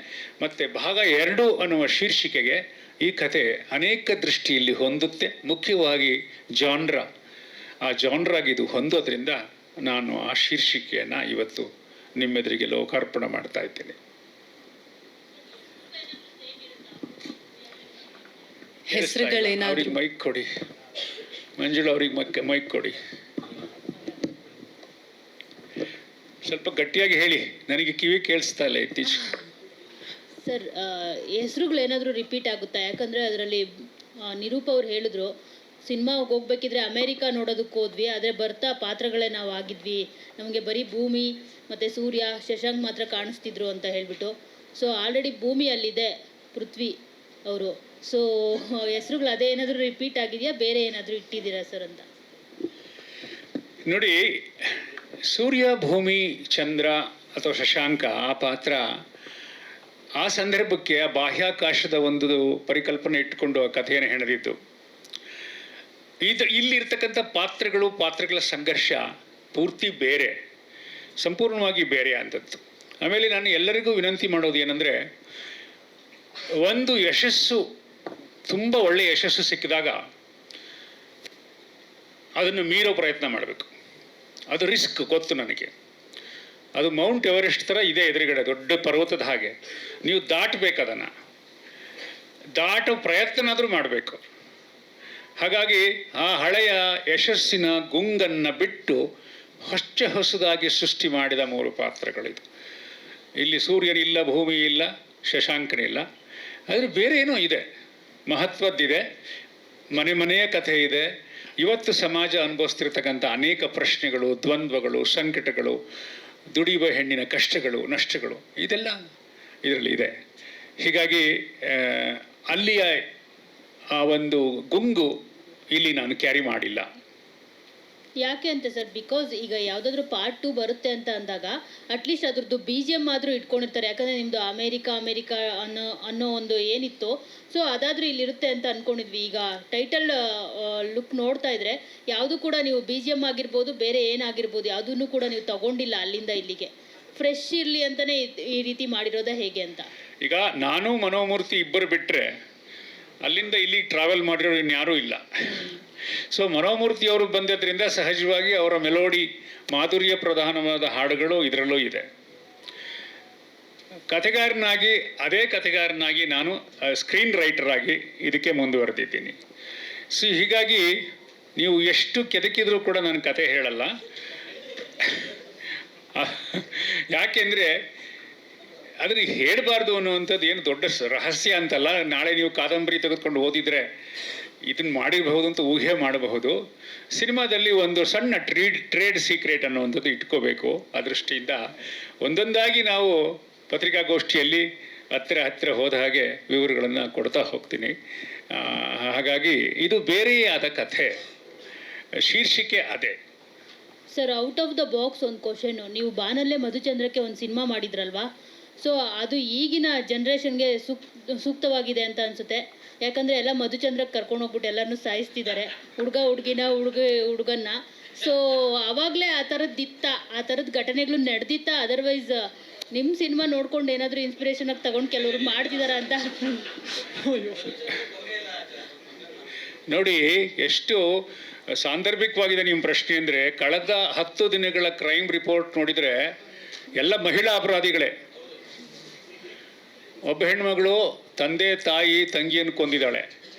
ಮತ್ತು ಭಾಗ 2 ಅನ್ನುವ ಶೀರ್ಷಿಕೆಗೆ ಈ ಕತೆ ಅನೇಕ ದೃಷ್ಟಿಯಲ್ಲಿ ಹೊಂದುತ್ತೆ. ಮುಖ್ಯವಾಗಿ ಆ ಜಾನ್ರಾಗಿ ಇದು ಹೊಂದೋದ್ರಿಂದ ನಾನು ಆ ಶೀರ್ಷಿಕೆಯನ್ನು ಇವತ್ತು ನಿಮ್ಮೆದುರಿಗೆ ಲೋಕಾರ್ಪಣೆ ಮಾಡ್ತಾ ಇದ್ದೇನೆ. ಹೆಸರುಗಳೇನಾದ್ರು ಮೈಕ್ ಕೊಡಿ, ಮಂಜುಳಾ ಅವ್ರಿಗೆ ಮೈಕ್ ಕೊಡಿ. ಸ್ವಲ್ಪ ಗಟ್ಟಿಯಾಗಿ ಹೇಳಿ, ನನಗೆ ಕಿವಿ ಕೇಳಿಸ್ತಾ ಇಲ್ಲ ಇತ್ತೀಚೆಗೆ. ಸರ್, ಹೆಸರುಗಳೇನಾದರೂ ರಿಪೀಟ್ ಆಗುತ್ತಾ? ಯಾಕಂದರೆ ಅದರಲ್ಲಿ ನಿರೂಪ ಅವ್ರು ಹೇಳಿದ್ರು, ಸಿನಿಮಾಗೆ ಹೋಗ್ಬೇಕಿದ್ರೆ ಅಮೇರಿಕಾ ನೋಡೋದಕ್ಕೆ ಹೋದ್ವಿ, ಆದರೆ ಬರ್ತಾ ಪಾತ್ರಗಳೇ ನಾವು ಆಗಿದ್ವಿ, ನಮಗೆ ಬರೀ ಭೂಮಿ ಮತ್ತು ಸೂರ್ಯ, ಶಶಾಂಕ್ ಮಾತ್ರ ಕಾಣಿಸ್ತಿದ್ರು ಅಂತ ಹೇಳಿಬಿಟ್ಟು. ಸೊ ಆಲ್ರೆಡಿ ಭೂಮಿ ಅಲ್ಲಿದೆ, ಪೃಥ್ವಿ ಅವರು. ಸೊ ಹೆಸರುಗಳು ಅದೇ ಏನಾದರೂ ರಿಪೀಟ್ ಆಗಿದೆಯಾ, ಬೇರೆ ಏನಾದರೂ ಇಟ್ಟಿದ್ದೀರಾ ಸರ್ ಅಂತ? ನೋಡಿ, ಸೂರ್ಯ, ಭೂಮಿ, ಚಂದ್ರ ಅಥವಾ ಶಶಾಂಕ ಆ ಪಾತ್ರ ಆ ಸಂದರ್ಭಕ್ಕೆ ಆ ಬಾಹ್ಯಾಕಾಶದ ಒಂದು ಪರಿಕಲ್ಪನೆ ಇಟ್ಟುಕೊಂಡು ಆ ಕಥೆಯನ್ನು ಹೆಣೆದಿದ್ದು. ಇಲ್ಲಿರ್ತಕ್ಕಂಥ ಪಾತ್ರಗಳ ಸಂಘರ್ಷ ಪೂರ್ತಿ ಬೇರೆ, ಸಂಪೂರ್ಣವಾಗಿ ಬೇರೆ ಅಂಥದ್ದು. ಆಮೇಲೆ ನಾನು ಎಲ್ಲರಿಗೂ ವಿನಂತಿ ಮಾಡೋದು ಏನಂದರೆ, ಒಂದು ಯಶಸ್ಸು, ತುಂಬ ಒಳ್ಳೆಯ ಯಶಸ್ಸು ಸಿಕ್ಕಿದಾಗ ಅದನ್ನು ಮೀರೋ ಪ್ರಯತ್ನ ಮಾಡಬೇಕು. ಅದು ರಿಸ್ಕ್, ಗೊತ್ತು ನನಗೆ. ಅದು ಮೌಂಟ್ ಎವರೆಸ್ಟ್ ಥರ ಇದೆ ಎದುರುಗಡೆ, ದೊಡ್ಡ ಪರ್ವತದ ಹಾಗೆ. ನೀವು ದಾಟಬೇಕು, ಅದನ್ನು ದಾಟೋ ಪ್ರಯತ್ನನಾದರೂ ಮಾಡಬೇಕು. ಹಾಗಾಗಿ ಆ ಹಳೆಯ ಯಶಸ್ಸಿನ ಗುಂಗನ್ನು ಬಿಟ್ಟು ಹೊಸದಾಗಿ ಸೃಷ್ಟಿ ಮಾಡಿದ 3 ಪಾತ್ರಗಳಿದು. ಇಲ್ಲಿ ಸೂರ್ಯನಿಲ್ಲ, ಭೂಮಿ ಇಲ್ಲ, ಶಶಾಂಕನಿಲ್ಲ, ಆದರೆ ಬೇರೆ ಏನೋ ಇದೆ, ಮಹತ್ವದ್ದಿದೆ. ಮನೆಯ ಕಥೆ ಇದೆ. ಇವತ್ತು ಸಮಾಜ ಅನುಭವಿಸ್ತಿರ್ತಕ್ಕಂಥ ಅನೇಕ ಪ್ರಶ್ನೆಗಳು, ದ್ವಂದ್ವಗಳು, ಸಂಕಟಗಳು, ದುಡಿಯುವ ಹೆಣ್ಣಿನ ಕಷ್ಟಗಳು, ನಷ್ಟಗಳು, ಇದೆಲ್ಲ ಇದರಲ್ಲಿ ಇದೆ. ಹೀಗಾಗಿ ಅಲ್ಲಿಯ ಆ ಒಂದು ಗುಂಗು ಇಲ್ಲಿ ನಾನು ಕ್ಯಾರಿ ಮಾಡಿಲ್ಲ. ಯಾಕೆ ಅಂತ ಸರ್, ಬಿಕಾಸ್ ಈಗ ಯಾವುದಾದ್ರೂ ಪಾರ್ಟ್ 2 ಬರುತ್ತೆ ಅಂತ ಅಂದಾಗ ಅಟ್ಲೀಸ್ಟ್ ಅದ್ರದ್ದು BGM ಆದರೂ ಇಟ್ಕೊಂಡಿರ್ತಾರೆ. ಯಾಕಂದರೆ ನಿಮ್ಮದು ಅಮೇರಿಕಾ ಅನ್ನೋ ಒಂದು ಏನಿತ್ತು, ಸೊ ಅದಾದರೂ ಇಲ್ಲಿರುತ್ತೆ ಅಂತ ಅಂದ್ಕೊಂಡಿದ್ವಿ. ಈಗ ಟೈಟಲ್ ಲುಕ್ ನೋಡ್ತಾ ಇದ್ರೆ ಯಾವುದು ಕೂಡ ನೀವು BGM ಆಗಿರ್ಬೋದು, ಬೇರೆ ಏನಾಗಿರ್ಬೋದು, ಯಾವುದನ್ನು ಕೂಡ ನೀವು ತಗೊಂಡಿಲ್ಲ ಅಲ್ಲಿಂದ ಇಲ್ಲಿಗೆ. ಫ್ರೆಶ್ ಇರಲಿ ಅಂತಲೇ ಈ ರೀತಿ ಮಾಡಿರೋದ ಹೇಗೆ ಅಂತ? ಈಗ ನಾನು ಮನೋಮೂರ್ತಿ ಇಬ್ಬರು ಬಿಟ್ಟರೆ ಅಲ್ಲಿಂದ ಇಲ್ಲಿ ಟ್ರಾವೆಲ್ ಮಾಡಿರೋರು ಇನ್ಯಾರೂ ಇಲ್ಲ. ಸೊ ಮನೋಮೂರ್ತಿಯವರು ಬಂದದ್ರಿಂದ ಸಹಜವಾಗಿ ಅವರ ಮೆಲೋಡಿ, ಮಾಧುರ್ಯ ಪ್ರಧಾನವಾದ ಹಾಡುಗಳು ಇದರಲ್ಲೂ ಇದೆ. ಅದೇ ಕಥೆಗಾರನಾಗಿ ನಾನು ಸ್ಕ್ರೀನ್ ರೈಟರ್ ಆಗಿ ಇದಕ್ಕೆ ಮುಂದುವರೆದಿದ್ದೀನಿ. ಸೊ ಹೀಗಾಗಿ ನೀವು ಎಷ್ಟು ಕೆದಕಿದ್ರೂ ಕೂಡ ನಾನು ಕತೆ ಹೇಳಲ್ಲ. ಯಾಕೆಂದರೆ ಅದನ್ನು ಹೇಳಬಾರ್ದು ಅನ್ನುವಂಥದ್ದು ಏನು ದೊಡ್ಡ ರಹಸ್ಯ ಅಂತಲ್ಲ. ನಾಳೆ ನೀವು ಕಾದಂಬರಿ ತೆಗೆದುಕೊಂಡು ಓದಿದರೆ ಇದನ್ನು ಮಾಡಿರಬಹುದು ಅಂತ ಊಹೆ ಮಾಡಬಹುದು. ಸಿನಿಮಾದಲ್ಲಿ ಒಂದು ಸಣ್ಣ ಟ್ರೇಡ್ ಸೀಕ್ರೆಟ್ ಅನ್ನುವಂಥದ್ದು ಇಟ್ಕೋಬೇಕು. ಆ ದೃಷ್ಟಿಯಿಂದ ಒಂದೊಂದಾಗಿ ನಾವು ಪತ್ರಿಕಾಗೋಷ್ಠಿಯಲ್ಲಿ ಹತ್ತಿರ ಹೋದ ಹಾಗೆ ವಿವರಗಳನ್ನು ಕೊಡ್ತಾ ಹೋಗ್ತೀನಿ. ಹಾಗಾಗಿ ಇದು ಬೇರೆಯೇ ಆದ ಕಥೆ, ಶೀರ್ಷಿಕೆ ಅದೇ. Sir, out of the box ಒಂದು ಕ್ವಶನು. ನೀವು ಬಾನಲ್ಲೇ ಮಧುಚಂದ್ರಕ್ಕೆ ಒಂದು ಸಿನಿಮಾ ಮಾಡಿದ್ರಲ್ವಾ? ಸೊ ಅದು ಈಗಿನ ಜನ್ರೇಷನ್ಗೆ ಸೂಕ್ತವಾಗಿದೆ ಅಂತ ಅನಿಸುತ್ತೆ. ಯಾಕಂದರೆ ಎಲ್ಲ ಮಧುಚಂದ್ರಕ್ಕೆ ಕರ್ಕೊಂಡು ಹೋಗ್ಬಿಟ್ಟು ಎಲ್ಲರನ್ನೂ ಸಾಯಿಸ್ತಿದ್ದಾರೆ, ಹುಡುಗನ್ನ. ಸೊ ಆವಾಗಲೇ ಆ ಥರದ ಘಟನೆಗಳು ನಡೆದಿತ್ತ? ಅದರ್ವೈಸ್ ನಿಮ್ಮ ಸಿನಿಮಾ ನೋಡ್ಕೊಂಡು ಏನಾದರೂ ಇನ್ಸ್ಪಿರೇಷನಾಗಿ ತಗೊಂಡು ಕೆಲವರು ಮಾಡ್ತಿದಾರ ಅಂತ? ನೋಡಿ, ಎಷ್ಟು ಸಾಂದರ್ಭಿಕವಾಗಿದೆ ನಿಮ್ಮ ಪ್ರಶ್ನೆ ಅಂದರೆ, ಕಳೆದ 10 ದಿನಗಳ ಕ್ರೈಮ್ ರಿಪೋರ್ಟ್ ನೋಡಿದರೆ ಎಲ್ಲ ಮಹಿಳಾ ಅಪರಾಧಿಗಳೇ. ಒಬ್ಬ ಹೆಣ್ಮಗಳು ತಂದೆ ತಾಯಿ ತಂಗಿಯನ್ನು ಕೊಂದಿದ್ದಾಳೆ.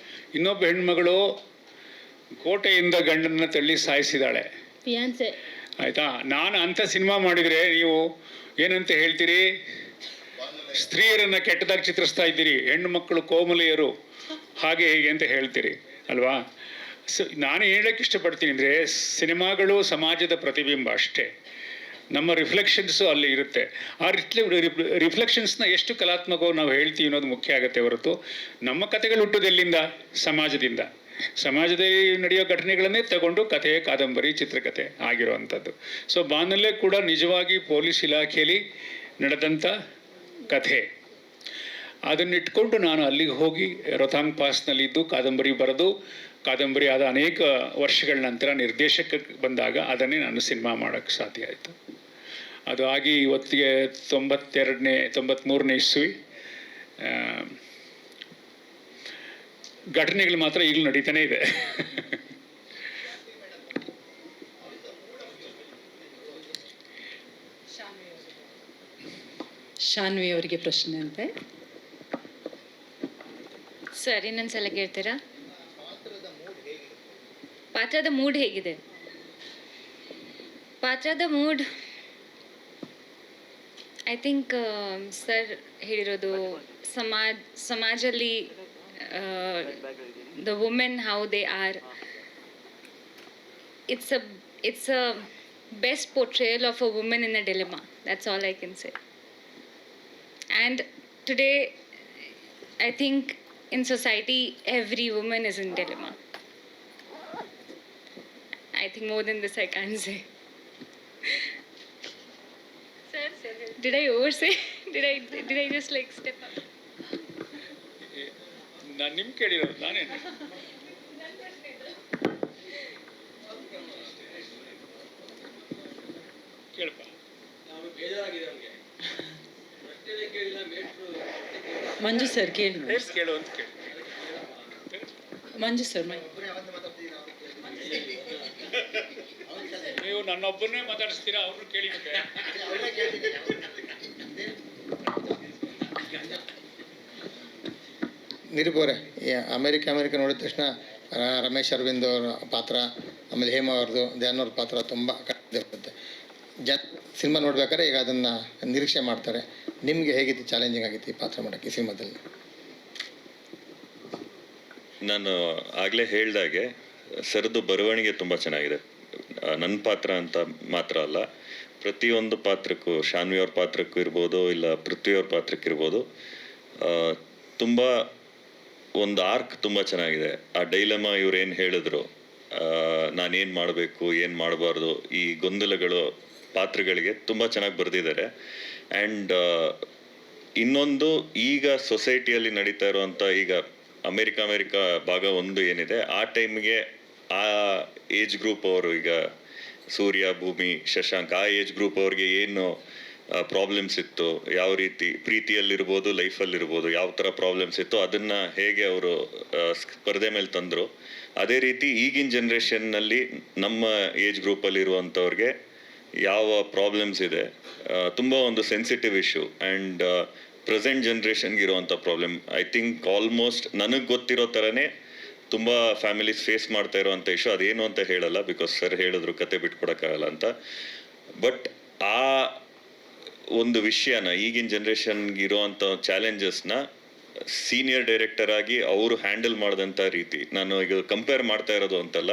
ಇನ್ನೊಬ್ಬ ಹೆಣ್ಮಗಳು ಕೋಟೆಯಿಂದ ಗಂಡನ ತಳ್ಳಿ ಸಾಯಿಸಿದ್ದಾಳೆ. ಆಯಿತಾ? ನಾನು ಅಂಥ ಸಿನಿಮಾ ಮಾಡಿದರೆ ನೀವು ಏನಂತ ಹೇಳ್ತೀರಿ? ಸ್ತ್ರೀಯರನ್ನು ಕೆಟ್ಟದಾಗಿ ಚಿತ್ರಿಸ್ತಾ ಇದ್ದೀರಿ, ಹೆಣ್ಣು ಮಕ್ಕಳು ಕೋಮಲೆಯರು ಹಾಗೆ ಹೀಗೆ ಅಂತ ಹೇಳ್ತೀರಿ ಅಲ್ವಾ. ಸೊ ನಾನು ಹೇಳೋಕ್ಕೆ ಇಷ್ಟಪಡ್ತೀನಿ ಅಂದರೆ, ಸಿನಿಮಾಗಳು ಸಮಾಜದ ಪ್ರತಿಬಿಂಬ ಅಷ್ಟೇ. ನಮ್ಮ ರಿಫ್ಲೆಕ್ಷನ್ಸು ಅಲ್ಲಿ ಇರುತ್ತೆ. ಆ ರಿಫ್ಲೆಕ್ಷನ್ಸ್ನ ಎಷ್ಟು ಕಲಾತ್ಮಕವಾಗಿ ನಾವು ಹೇಳ್ತೀವಿ ಅನ್ನೋದು ಮುಖ್ಯ ಆಗುತ್ತೆ ಹೊರತು, ನಮ್ಮ ಕಥೆಗಳು ಹುಟ್ಟೋದು ಎಲ್ಲಿಂದ? ಸಮಾಜದಿಂದ. ಸಮಾಜದಲ್ಲಿ ನಡೆಯೋ ಘಟನೆಗಳನ್ನೇ ತಗೊಂಡು ಕಥೆ, ಕಾದಂಬರಿ, ಚಿತ್ರಕಥೆ ಆಗಿರುವಂಥದ್ದು. ಸೊ ಬಾನಲ್ಲೇ ಕೂಡ ನಿಜವಾಗಿ ಪೊಲೀಸ್ ಇಲಾಖೆಯಲ್ಲಿ ನಡೆದಂಥ ಕಥೆ, ಅದನ್ನಿಟ್ಕೊಂಡು ನಾನು ಅಲ್ಲಿಗೆ ಹೋಗಿ ರೊತಾಂಗ್ ಪಾಸ್ನಲ್ಲಿದ್ದು ಕಾದಂಬರಿ ಬರೆದು, ಕಾದಂಬರಿ ಆದ ಅನೇಕ ವರ್ಷಗಳ ನಂತರ ನಿರ್ದೇಶಕಕ್ಕೆ ಬಂದಾಗ ಅದನ್ನೇ ನಾನು ಸಿನಿಮಾ ಮಾಡೋಕ್ಕೆ ಸಾಧ್ಯ ಆಯಿತು. ಅದು ಆಗಿ ಇವತ್ತಿಗೆ 93ನೇ ಇಸ್ವಿ. ಘಟನೆಗಳು ಮಾತ್ರ ಈಗಲೂ ನಡೀತಾನೆ ಇದೆ. ಶಾನ್ವಿ ಅವರಿಗೆ ಪ್ರಶ್ನೆ ಅಂತೆ. ಸರ್ ಇನ್ನೊಂದ್ಸಲ ಕೇಳ್ತೀರಾ? ಪಾತ್ರದ ಮೂಡ್ ಹೇಗಿದೆ? ಪಾತ್ರದ ಮೂಡ್ ಐ ಥಿಂಕ್ ಸರ್ ಹೇಳಿರೋದು, ಸಮಾಜದಲ್ಲಿ the women how they are, it's a best portrayal of a woman in a dilemma. That's all I can say. And today I think in society every woman is in dilemma. I think more than this I can't say. Sir, did I oversay? Did I just like step up? ನಾನು ನಿಮ್ಮ ಕೇಳಿರೋದು ನಾನೇನು? ಕೇಳಪ್ಪ. ಮಂಜು sir ಕೇಳಿ. ಕೇಳು ಅಂತ ಕೇಳಿ. ಮಂಜು sir ನೀವು ನನ್ನೊಬ್ಬರನ್ನೇ ಮಾತಾಡಿಸ್ತೀರಾ, ಅವ್ರನ್ನ ಕೇಳಿಬಿಟ್ಟೆ. ನಿರೂಪವರೇ, America ನೋಡಿದ ತಕ್ಷಣ ರಮೇಶ್ ಅರವಿಂದ್ ಅವರ ಪಾತ್ರ, ಆಮೇಲೆ ಹೇಮಾ ಅವ್ರದ್ದು, ಧ್ಯಾನ್ ಅವ್ರ ಪಾತ್ರ ತುಂಬ ಇರುತ್ತೆ. ಸಿನಿಮಾ ನೋಡ್ಬೇಕಾದ್ರೆ ಈಗ ಅದನ್ನು ನಿರೀಕ್ಷೆ ಮಾಡ್ತಾರೆ. ನಿಮಗೆ ಹೇಗಿತ್ತು, ಚಾಲೆಂಜಿಂಗ್ ಆಗಿತ್ತು ಈ ಪಾತ್ರ ಮಾಡೋಕ್ಕೆ ಈ ಸಿನಿಮಾದಲ್ಲಿ? ನಾನು ಆಗಲೇ ಹೇಳ್ದಾಗೆ ಸರ್ದು ಬರವಣಿಗೆ ತುಂಬ ಚೆನ್ನಾಗಿದೆ. ನನ್ನ ಪಾತ್ರ ಅಂತ ಮಾತ್ರ ಅಲ್ಲ, ಪ್ರತಿಯೊಂದು ಪಾತ್ರಕ್ಕೂ, ಶಾನ್ವಿ ಅವ್ರ ಪಾತ್ರಕ್ಕೂ ಇರ್ಬೋದು, ಇಲ್ಲ ಪೃಥ್ವಿಯವ್ರ ಪಾತ್ರಕ್ಕೆ ಇರ್ಬೋದು, ತುಂಬ ಒಂದು ಆರ್ಕ್ ತುಂಬ ಚೆನ್ನಾಗಿದೆ. ಆ ಡೈಲಮಾ ಇವ್ರು ಏನು ಹೇಳಿದ್ರು, ನಾನೇನು ಮಾಡಬೇಕು ಏನು ಮಾಡಬಾರ್ದು, ಈ ಗೊಂದಲಗಳು ಪಾತ್ರಗಳಿಗೆ ತುಂಬ ಚೆನ್ನಾಗಿ ಬರೆದಿದ್ದಾರೆ. ಆ್ಯಂಡ್ ಇನ್ನೊಂದು, ಈಗ ಸೊಸೈಟಿಯಲ್ಲಿ ನಡೀತಾ ಇರುವಂಥ, ಈಗ ಅಮೇರಿಕ ಭಾಗ 1 ಏನಿದೆ, ಆ ಟೈಮ್ಗೆ ಆ ಏಜ್ ಗ್ರೂಪ್ ಅವರು, ಈಗ ಸೂರ್ಯ, ಭೂಮಿ, ಶಶಾಂಕ್, ಆ ಏಜ್ ಗ್ರೂಪ್ ಅವ್ರಿಗೆ ಏನು ಪ್ರಾಬ್ಲಮ್ಸ್ ಇತ್ತು, ಯಾವ ರೀತಿ ಪ್ರೀತಿಯಲ್ಲಿರ್ಬೋದು, ಲೈಫಲ್ಲಿರ್ಬೋದು, ಯಾವ ಥರ ಪ್ರಾಬ್ಲಮ್ಸ್ ಇತ್ತು, ಅದನ್ನು ಹೇಗೆ ಅವರು ಸ್ಪರ್ಧೆ ಮೇಲೆ ತಂದರು. ಅದೇ ರೀತಿ ಈಗಿನ ಜನ್ರೇಷನ್ನಲ್ಲಿ ನಮ್ಮ ಏಜ್ ಗ್ರೂಪಲ್ಲಿರುವಂಥವ್ರಿಗೆ ಯಾವ ಪ್ರಾಬ್ಲಮ್ಸ್ ಇದೆ, ತುಂಬ ಒಂದು ಸೆನ್ಸಿಟಿವ್ ಇಶ್ಯೂ. ಆ್ಯಂಡ್ ಪ್ರೆಸೆಂಟ್ ಜನ್ರೇಷನ್ಗೆ ಇರುವಂಥ ಪ್ರಾಬ್ಲಮ್, ಐ ಥಿಂಕ್ ಆಲ್ಮೋಸ್ಟ್ ನನಗೆ ಗೊತ್ತಿರೋ ಥರನೇ ತುಂಬ ಫ್ಯಾಮಿಲೀಸ್ ಫೇಸ್ ಮಾಡ್ತಾ ಇರೋವಂಥ ಇಶ್ಯೂ. ಅದೇನು ಅಂತ ಹೇಳಲ್ಲ, ಬಿಕಾಸ್ ಸರ್ ಹೇಳಿದ್ರು ಕತೆ ಬಿಟ್ಕೊಡೋಕ್ಕಾಗಲ್ಲ ಅಂತ. ಬಟ್ ಆ ಒಂದು ವಿಷಯನ, ಈಗಿನ ಜನ್ರೇಷನ್ಗೆ ಇರೋವಂಥ ಚಾಲೆಂಜಸ್ನ ಸೀನಿಯರ್ ಡೈರೆಕ್ಟರ್ ಆಗಿ ಅವರು ಹ್ಯಾಂಡಲ್ ಮಾಡಿದಂಥ ರೀತಿ, ನಾನು ಈಗ ಕಂಪೇರ್ ಮಾಡ್ತಾ ಇರೋದು ಅಂತಲ್ಲ,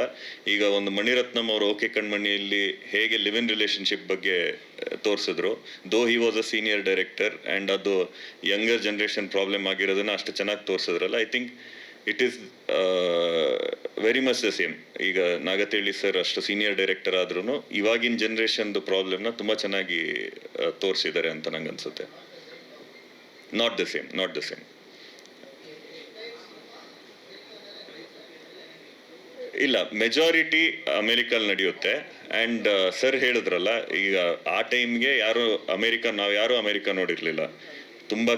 ಈಗ ಒಂದು ಮಣಿರತ್ನಂ ಅವರು ಓಕೆ ಕಣ್ಮಣಿಯಲ್ಲಿ ಹೇಗೆ ಲಿವ್ ಇನ್ ರಿಲೇಷನ್ಶಿಪ್ ಬಗ್ಗೆ ತೋರಿಸಿದ್ರು, though he was a senior director, and ಅದು ಯಂಗರ್ ಜನ್ರೇಷನ್ ಪ್ರಾಬ್ಲಮ್ ಆಗಿರೋದನ್ನ ಅಷ್ಟು ಚೆನ್ನಾಗಿ ತೋರಿಸಿದ್ರಲ್ಲ. I think it is very much the same. ಈಗ ನಾಗತಿಹಳ್ಳಿ ಸರ್ ಅಷ್ಟು ಸೀನಿಯರ್ ಡೈರೆಕ್ಟರ್ ಆದ್ರೂ ಇವಾಗಿನ ಜನ್ರೇಷನ್ದು ಪ್ರಾಬ್ಲಮ್ನ ತುಂಬ ಚೆನ್ನಾಗಿ ತೋರಿಸಿದ್ದಾರೆ ಅಂತ ನಂಗೆ ಅನ್ಸುತ್ತೆ. Not the same. ಇಲ್ಲ, ಮೆಜಾರಿಟಿ ಅಮೇರಿಕಲ್ಲಿ ನಡೆಯುತ್ತೆ. ಆ್ಯಂಡ್ ಸರ್ ಹೇಳಿದ್ರಲ್ಲ, ಈಗ ಆ ಟೈಮ್ಗೆ ನಾವು ಯಾರೂ ಅಮೇರಿಕ ನೋಡಿರಲಿಲ್ಲ. ತುಂಬ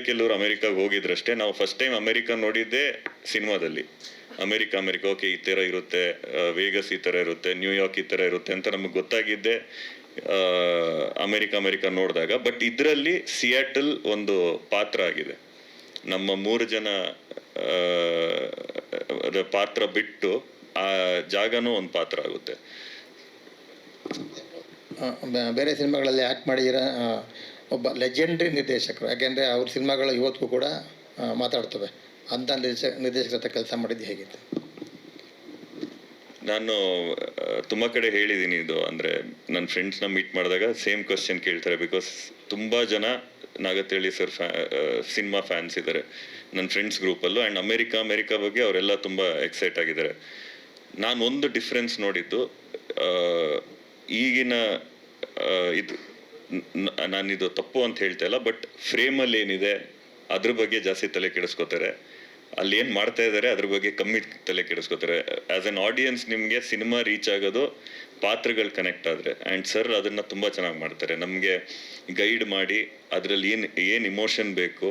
ಕೆಲವರು ಅಮೇರಿಕಾಗೆ ಹೋಗಿದ್ರಷ್ಟೇ. ನಾವು ಫಸ್ಟ್ ಟೈಮ್ ಅಮೇರಿಕ ನೋಡಿದ್ದೇ ಸಿನಿಮಾದಲ್ಲಿ. ಅಮೇರಿಕ ಓಕೆ ಈ ಥರ ಇರುತ್ತೆ, ವೇಗಸ್ ಈ ಥರ ಇರುತ್ತೆ, ನ್ಯೂಯಾರ್ಕ್ ಈ ಥರ ಇರುತ್ತೆ ಅಂತ ನಮಗೆ ಗೊತ್ತಾಗಿದ್ದೆ ಅಮೇರಿಕ ನೋಡಿದಾಗ. ಬಟ್ ಇದರಲ್ಲಿ ಸಿಯಾಟಲ್ ಒಂದು ಪಾತ್ರ ಆಗಿದೆ. ನಮ್ಮ 3 ಜನ ಪಾತ್ರ ಬಿಟ್ಟು ಆ ಜಾಗನೂ ಒಂದು ಪಾತ್ರ ಆಗುತ್ತೆ. ಬೇರೆ ಸಿನಿಮಾಗಳಲ್ಲಿ ಆ್ಯಕ್ಟ್ ಮಾಡಿದ್ದೀರಾ, ಒಬ್ಬ ಲೆಜೆಂಡ್ರಿ ನಿರ್ದೇಶಕರು. ಯಾಕೆಂದರೆ ಅವ್ರ ಸಿನಿಮಾಗಳು ಇವತ್ತಿಗೂ ಕೂಡ ಮಾತಾಡ್ತವೆ. ಅಂಥ ನಿರ್ದೇಶಕರ ಹತ್ರ ಕೆಲಸ ಮಾಡಿದ್ದು ಹೇಗಿತ್ತು? ನಾನು ತುಂಬ ಕಡೆ ಹೇಳಿದ್ದೀನಿ ಇದು. ಅಂದರೆ ನನ್ನ ಫ್ರೆಂಡ್ಸ್ನ ಮೀಟ್ ಮಾಡಿದಾಗ ಸೇಮ್ ಕ್ವಶನ್ ಕೇಳ್ತಾರೆ. ಬಿಕಾಸ್ ತುಂಬ ಜನ ನಾಗತಿಹಳ್ಳಿ ಸರ್ ಸಿನಿಮಾ ಫ್ಯಾನ್ಸ್ ಇದ್ದಾರೆ ನನ್ನ ಫ್ರೆಂಡ್ಸ್ ಗ್ರೂಪಲ್ಲೂ. ಆ್ಯಂಡ್ ಅಮೇರಿಕಾ ಬಗ್ಗೆ ಅವರೆಲ್ಲ ತುಂಬ ಎಕ್ಸೈಟ್ ಆಗಿದ್ದಾರೆ. ನಾನು ಒಂದು ಡಿಫ್ರೆನ್ಸ್ ನೋಡಿದ್ದು, ಈಗಿನ ಇದು ನಾನಿದು ತಪ್ಪು ಅಂತ ಹೇಳ್ತಾ ಇಲ್ಲ, ಬಟ್ ಫ್ರೇಮಲ್ಲಿ ಏನಿದೆ ಅದ್ರ ಬಗ್ಗೆ ಜಾಸ್ತಿ ತಲೆ ಕೆಡಿಸ್ಕೋತಾರೆ. ಅಲ್ಲಿ ಏನು ಮಾಡ್ತಾ ಇದ್ದಾರೆ ಅದ್ರ ಬಗ್ಗೆ ಕಮ್ಮಿ ತಲೆ ಕೆಡಿಸ್ಕೋತಾರೆ. ಆ್ಯಸ್ ಅನ್ ಆಡಿಯನ್ಸ್ ನಿಮಗೆ ಸಿನಿಮಾ ರೀಚ್ ಆಗೋದು ಪಾತ್ರಗಳು ಕನೆಕ್ಟ್ ಆದರೆ. ಆ್ಯಂಡ್ ಸರ್ ಅದನ್ನು ತುಂಬ ಚೆನ್ನಾಗಿ ಮಾಡ್ತಾರೆ. ನಮಗೆ ಗೈಡ್ ಮಾಡಿ ಅದರಲ್ಲಿ ಏನು ಇಮೋಷನ್ ಬೇಕು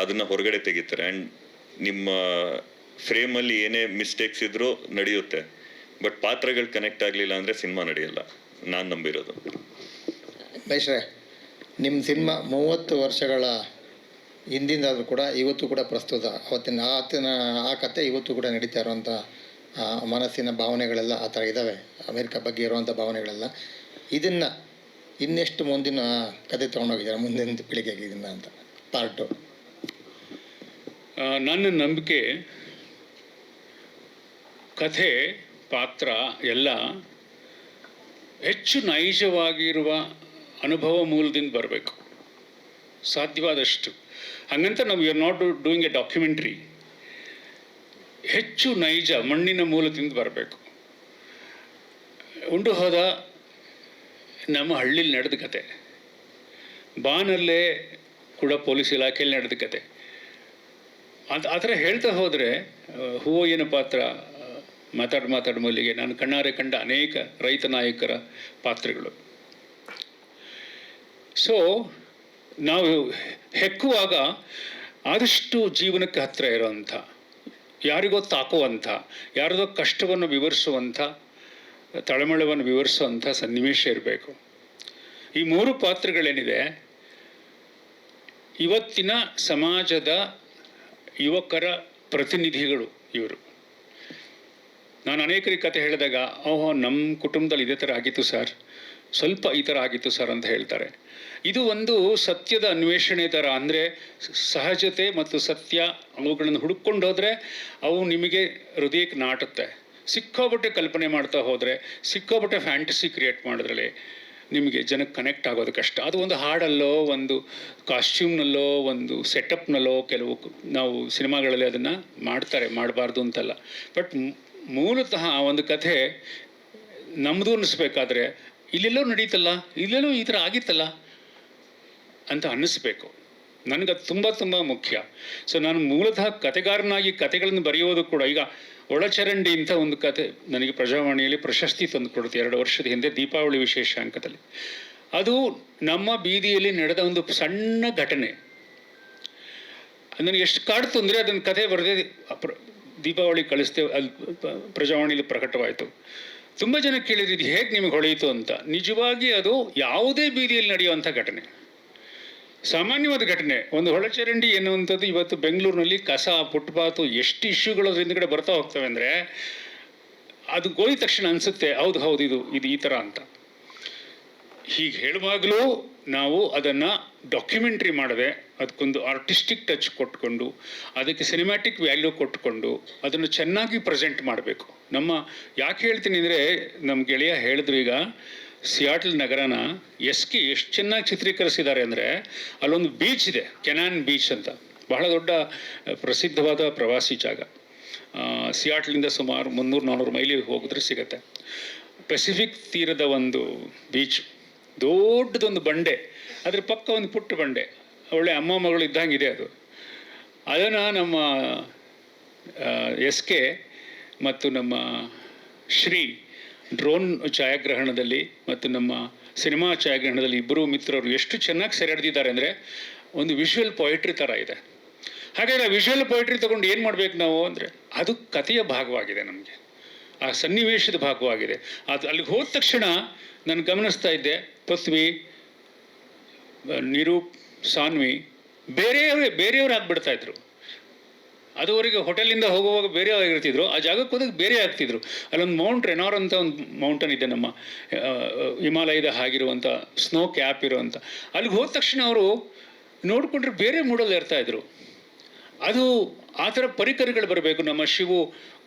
ಅದನ್ನು ಹೊರಗಡೆ ತೆಗಿತಾರೆ. ಆ್ಯಂಡ್ ನಿಮ್ಮ ಫ್ರೇಮಲ್ಲಿ ಏನೇ ಮಿಸ್ಟೇಕ್ಸ್ ಇದ್ರೂ ನಡೆಯುತ್ತೆ, ಬಟ್ ಪಾತ್ರಗಳು ಕನೆಕ್ಟ್ ಆಗಲಿಲ್ಲ ಅಂದರೆ ಸಿನಿಮಾ ನಡೆಯಲ್ಲ, ನಾನು ನಂಬಿರೋದು. ಮಹೇಶ್ರೇ, ನಿಮ್ಮ ಸಿನಿಮಾ 30 ವರ್ಷಗಳ ಹಿಂದಿಂದಾದರೂ ಕೂಡ ಇವತ್ತು ಕೂಡ ಪ್ರಸ್ತುತ. ಅವತ್ತಿನ ಆ ಕತೆ ಇವತ್ತು ಕೂಡ ನಡೀತಾ ಇರುವಂಥ ಮನಸ್ಸಿನ ಭಾವನೆಗಳೆಲ್ಲ ಆ ಥರ ಇದ್ದಾವೆ. ಅಮೇರಿಕಾ ಬಗ್ಗೆ ಇರುವಂಥ ಭಾವನೆಗಳೆಲ್ಲ ಇದನ್ನು ಇನ್ನೆಷ್ಟು ಮುಂದಿನ ಕತೆ ತೊಗೊಂಡೋಗಿದ್ದಾರೆ ಮುಂದಿನ ಪೀಳಿಗೆಗೆ ಇದನ್ನು ಅಂತ ಪಾರ್ಟು? ನನ್ನ ನಂಬಿಕೆ ಕಥೆ ಪಾತ್ರ ಎಲ್ಲ ಹೆಚ್ಚು ನೈಜವಾಗಿರುವ ಅನುಭವ ಮೂಲದಿಂದ ಬರಬೇಕು ಸಾಧ್ಯವಾದಷ್ಟು. ಹಾಗಂತ ನಾವು you are not doing a documentary. ಹೆಚ್ಚು ನೈಜ ಮಣ್ಣಿನ ಮೂಲದಿಂದ ಬರಬೇಕು. ಉಂಡು ಹೋದ ನಮ್ಮ ಹಳ್ಳಿಲಿ ನಡೆದ ಕತೆ, ಬಾನಲ್ಲೇ ಕೂಡ ಪೊಲೀಸ್ ಇಲಾಖೆಯಲ್ಲಿ ನಡೆದ ಕತೆ. ಆ ಥರ ಹೇಳ್ತಾ ಹೋದರೆ ಹೂವಿನ ಪಾತ್ರ ಮಾತಾಡ ಮಲ್ಲಿಗೆ, ನಾನು ಕಣ್ಣಾರೆ ಕಂಡ ಅನೇಕ ರೈತ ನಾಯಕರ ಪಾತ್ರಗಳು. ಸೊ ನಾವು ಹೆಕ್ಕುವಾಗ ಆದಷ್ಟು ಜೀವನಕ್ಕೆ ಹತ್ತಿರ ಇರೋವಂಥ, ಯಾರಿಗೋ ತಾಕುವಂಥ, ಯಾರದೋ ಕಷ್ಟವನ್ನು ವಿವರಿಸುವಂಥ, ತಳಮಳವನ್ನು ವಿವರಿಸುವಂಥ ಸನ್ನಿವೇಶ ಇರಬೇಕು. ಈ 3 ಪಾತ್ರಗಳೇನಿದೆ ಇವತ್ತಿನ ಸಮಾಜದ ಯುವಕರ ಪ್ರತಿನಿಧಿಗಳು ಇವರು. ನಾನು ಅನೇಕರಿಗೆ ಕತೆ ಹೇಳಿದಾಗ, ಓಹೋ ನಮ್ಮ ಕುಟುಂಬದಲ್ಲಿ ಇದೇ ಥರ ಆಗಿತ್ತು ಸರ್, ಸ್ವಲ್ಪ ಈ ಥರ ಆಗಿತ್ತು ಸರ್ ಅಂತ ಹೇಳ್ತಾರೆ. ಇದು ಒಂದು ಸತ್ಯದ ಅನ್ವೇಷಣೆ ಥರ. ಅಂದರೆ ಸಹಜತೆ ಮತ್ತು ಸತ್ಯ ಅವುಗಳನ್ನು ಹುಡುಕೊಂಡು ಹೋದರೆ ಅವು ನಿಮಗೆ ಹೃದಯಕ್ಕೆ ನಾಟುತ್ತೆ. ಸಿಕ್ಕಾಪಟ್ಟೆ ಕಲ್ಪನೆ ಮಾಡ್ತಾ ಹೋದರೆ, ಸಿಕ್ಕಾಪಟ್ಟೆ ಫ್ಯಾಂಟಸಿ ಕ್ರಿಯೇಟ್ ಮಾಡಿದ್ರಲ್ಲಿ ನಿಮಗೆ ಜನಕ್ಕೆ ಕನೆಕ್ಟ್ ಆಗೋದು ಕಷ್ಟ. ಅದು ಒಂದು ಹಾಡಲ್ಲೋ, ಒಂದು ಕಾಸ್ಟ್ಯೂಮ್ನಲ್ಲೋ, ಒಂದು ಸೆಟಪ್ನಲ್ಲೋ ಕೆಲವು ನಾವು ಸಿನಿಮಾಗಳಲ್ಲಿ ಅದನ್ನು ಮಾಡ್ತಾರೆ, ಮಾಡಬಾರ್ದು ಅಂತಲ್ಲ. ಬಟ್ ಮೂಲತಃ ಒಂದು ಕಥೆ ನಮ್ಮದು ಅನ್ನಿಸ್ಬೇಕಾದ್ರೆ ಇಲ್ಲೆಲ್ಲೋ ನಡೀತಲ್ಲ, ಇಲ್ಲೆಲ್ಲೋ ಈ ಥರ ಆಗಿತ್ತಲ್ಲ ಅಂತ ಅನ್ನಿಸ್ಬೇಕು. ನನಗದು ತುಂಬ ತುಂಬ ಮುಖ್ಯ. ಸೊ ನಾನು ಮೂಲತಃ ಕತೆಗಾರನಾಗಿ ಕತೆಗಳನ್ನು ಬರೆಯೋದು ಕೂಡ. ಈಗ ಒಳಚರಂಡಿ ಅಂತ ಒಂದು ಕತೆ ನನಗೆ ಪ್ರಜಾವಾಣಿಯಲ್ಲಿ ಪ್ರಶಸ್ತಿ ತಂದು ಕೊಡುತ್ತೆ 2 ವರ್ಷದ ಹಿಂದೆ, ದೀಪಾವಳಿ ವಿಶೇಷ ಅಂಕದಲ್ಲಿ. ಅದು ನಮ್ಮ ಬೀದಿಯಲ್ಲಿ ನಡೆದ ಒಂದು ಸಣ್ಣ ಘಟನೆ. ನನಗೆ ಎಷ್ಟು ಕಾಡ್ತು ಅಂದರೆ ಅದನ್ನು ಕತೆ ಬರೆದೇ ದೀಪಾವಳಿ ಕಳಿಸ್ತೇವೆ, ಅಲ್ಲಿ ಪ್ರಜಾವಾಣಿಯಲ್ಲಿ ಪ್ರಕಟವಾಯಿತು. ತುಂಬ ಜನ ಕೇಳಿದ್ರು ಇದು ಹೇಗೆ ನಿಮಗೆ ಹೊಳೆಯಿತು ಅಂತ. ನಿಜವಾಗಿ ಅದು ಯಾವುದೇ ಬೀದಿಯಲ್ಲಿ ನಡೆಯುವಂಥ ಘಟನೆ, ಸಾಮಾನ್ಯವಾದ ಘಟನೆ. ಒಂದು ಒಳಚರಂಡಿ ಎನ್ನುವಂಥದ್ದು ಇವತ್ತು ಬೆಂಗಳೂರಿನಲ್ಲಿ ಕಸ, ಫುಟ್ಪಾತು ಎಷ್ಟು ಇಶ್ಯೂಗಳು ಅದ್ರ ಹಿಂದ್ಗಡೆ ಬರ್ತಾ ಹೋಗ್ತವೆ ಅಂದರೆ ಅದು ಗೋಯಿದ ತಕ್ಷಣ ಅನಿಸುತ್ತೆ ಹೌದು ಇದು ಈ ಥರ ಅಂತ. ಹೀಗೆ ಹೇಳುವಾಗಲೂ ನಾವು ಅದನ್ನು ಡಾಕ್ಯುಮೆಂಟ್ರಿ ಮಾಡದೆ ಅದಕ್ಕೊಂದು ಆರ್ಟಿಸ್ಟಿಕ್ ಟಚ್ ಕೊಟ್ಕೊಂಡು, ಅದಕ್ಕೆ ಸಿನಿಮ್ಯಾಟಿಕ್ ವ್ಯಾಲ್ಯೂ ಕೊಟ್ಕೊಂಡು ಅದನ್ನು ಚೆನ್ನಾಗಿ ಪ್ರೆಸೆಂಟ್ ಮಾಡಬೇಕು. ಯಾಕೆ ಹೇಳ್ತೀನಿ ಅಂದರೆ, ನಮ್ಮ ಗೆಳೆಯ ಹೇಳಿದ್ರು ಈಗ ಸಿಯಾಟಲ್ ನಗರನ ಎಷ್ಟು ಚೆನ್ನಾಗಿ ಚಿತ್ರೀಕರಿಸಿದ್ದಾರೆ ಅಂದರೆ, ಅಲ್ಲೊಂದು ಬೀಚ್ ಇದೆ, ಕೆನಾನ್ ಬೀಚ್ ಅಂತ, ಬಹಳ ದೊಡ್ಡ ಪ್ರಸಿದ್ಧವಾದ ಪ್ರವಾಸಿ ಜಾಗ. ಸಿಯಾಟ್ಲಿಂದ ಸುಮಾರು 300-400 ಮೈಲಿ ಹೋಗಿದ್ರೆ ಸಿಗತ್ತೆ. ಪೆಸಿಫಿಕ್ ತೀರದ ಒಂದು ಬೀಚ್, ದೊಡ್ಡದೊಂದು ಬಂಡೆ, ಅದ್ರ ಪಕ್ಕ ಒಂದು ಪುಟ್ಟ ಬಂಡೆ, ಒಳ್ಳೆ ಅಮ್ಮ ಮಗಳು ಇದ್ದಂಗಿದೆ ಅದು. ಅದನ್ನು ನಮ್ಮ SK ಮತ್ತು ನಮ್ಮ ಶ್ರೀ ಡ್ರೋನ್ ಛಾಯಾಗ್ರಹಣದಲ್ಲಿ ಮತ್ತು ನಮ್ಮ ಸಿನಿಮಾ ಛಾಯಾಗ್ರಹಣದಲ್ಲಿ ಇಬ್ಬರು ಮಿತ್ರರು ಎಷ್ಟು ಚೆನ್ನಾಗಿ ಸೆರೆ ಹಿಡಿದಿದ್ದಾರೆ ಅಂದರೆ ಒಂದು ವಿಷುವಲ್ ಪೊಯಿಟ್ರಿ ಥರ ಇದೆ. ಹಾಗಾಗಿ ಆ ವಿಷುವಲ್ ಪೊಯಿಟ್ರಿ ತೊಗೊಂಡು ಏನು ಮಾಡಬೇಕು ನಾವು ಅಂದರೆ, ಅದು ಕಥೆಯ ಭಾಗವಾಗಿದೆ, ನಮಗೆ ಆ ಸನ್ನಿವೇಶದ ಭಾಗವಾಗಿದೆ. ಅದು ಅಲ್ಲಿಗೆ ಹೋದ ತಕ್ಷಣ ನಾನು ಗಮನಿಸ್ತಾ ಇದ್ದೆ, ಪೃಥ್ವಿ, ನಿರೂಪ್, ಸಾನ್ವಿ ಬೇರೆಯವರು ಆಗ್ಬಿಡ್ತಾಯಿದ್ರು. ಅದುವರೆಗೆ ಹೋಟೆಲಿಂದ ಹೋಗುವಾಗ ಬೇರೆ ಆಗಿರ್ತಿದ್ರು, ಆ ಜಾಗಕ್ಕೆ ಹೋದಾಗ ಬೇರೆ ಆಗ್ತಿದ್ರು. ಅಲ್ಲೊಂದು ಮೌಂಟ್ ರೆನಾರ್ ಅಂತ ಒಂದು ಮೌಂಟನ್ ಇದೆ, ನಮ್ಮ ಹಿಮಾಲಯದ ಆಗಿರುವಂಥ ಸ್ನೋ ಕ್ಯಾಪ್ ಇರುವಂಥ. ಅಲ್ಲಿಗೆ ಹೋದ ತಕ್ಷಣ ಅವರು ನೋಡಿಕೊಂಡ್ರೆ ಬೇರೆ ಮೂಡಲ್ಲಿ ಇರ್ತಾಯಿದ್ರು. ಅದು ಆ ಥರ ಪರಿಕರಗಳು ಬರಬೇಕು. ನಮ್ಮ ಶಿವು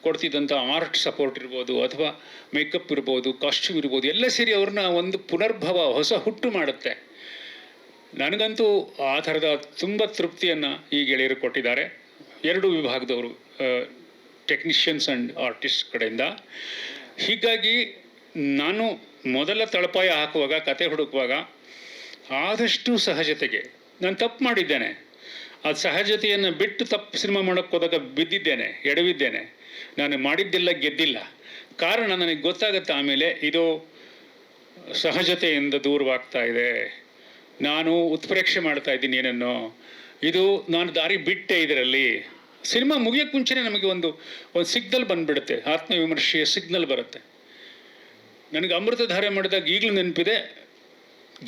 ಕೊಡ್ತಿದ್ದಂಥ ಆರ್ಟ್ ಸಪೋರ್ಟ್ ಇರ್ಬೋದು, ಅಥವಾ ಮೇಕಪ್ ಇರ್ಬೋದು, ಕಾಸ್ಟ್ಯೂಮ್ ಇರ್ಬೋದು, ಎಲ್ಲ ಸೇರಿ ಅವ್ರನ್ನ ಒಂದು ಪುನರ್ಭವ, ಹೊಸ ಹುಟ್ಟು ಮಾಡುತ್ತೆ. ನನಗಂತೂ ಆ ಥರದ ತುಂಬ ತೃಪ್ತಿಯನ್ನು ಈ ಗೆಳೆಯರು ಕೊಟ್ಟಿದ್ದಾರೆ, ಎರಡು ವಿಭಾಗದವರು, ಟೆಕ್ನಿಷಿಯನ್ಸ್ ಆ್ಯಂಡ್ ಆರ್ಟಿಸ್ಟ್ ಕಡೆಯಿಂದ. ಹೀಗಾಗಿ ನಾನು ಮೊದಲ ತಳಪಾಯ ಹಾಕುವಾಗ, ಕತೆ ಹುಡುಕುವಾಗ ಆದಷ್ಟು ಸಹಜತೆಗೆ, ನಾನು ತಪ್ಪು ಮಾಡಿದ್ದೇನೆ, ಆ ಸಹಜತೆಯನ್ನು ಬಿಟ್ಟು ತಪ್ಪು ಸಿನಿಮಾ ಮಾಡೋಕ್ಕೆ ಹೋದಾಗ ಬಿದ್ದಿದ್ದೇನೆ, ಎಡವಿದ್ದೇನೆ. ನಾನು ಮಾಡಿದ್ದೆಲ್ಲ ಗೆದ್ದಿಲ್ಲ. ಕಾರಣ ನನಗೆ ಗೊತ್ತಾಗುತ್ತೆ ಆಮೇಲೆ, ಇದು ಸಹಜತೆಯಿಂದ ದೂರವಾಗ್ತಾ ಇದೆ, ನಾನು ಉತ್ಪ್ರೇಕ್ಷೆ ಮಾಡ್ತಾ ಇದ್ದೀನಿ ಏನನ್ನೋ, ಇದು ನಾನು ದಾರಿ ಬಿಟ್ಟೆ. ಇದರಲ್ಲಿ ಸಿನಿಮಾ ಮುಗಿಯೋಕ್ಕೆ ಮುಂಚೆನೇ ನಮಗೆ ಒಂದು ಸಿಗ್ನಲ್ ಬಂದುಬಿಡುತ್ತೆ, ಆತ್ಮವಿಮರ್ಶೆಯ ಸಿಗ್ನಲ್ ಬರುತ್ತೆ. ನನಗೆ ಅಮೃತಧಾರೆ ಮಾಡಿದಾಗ ಈಗಲೂ ನೆನಪಿದೆ,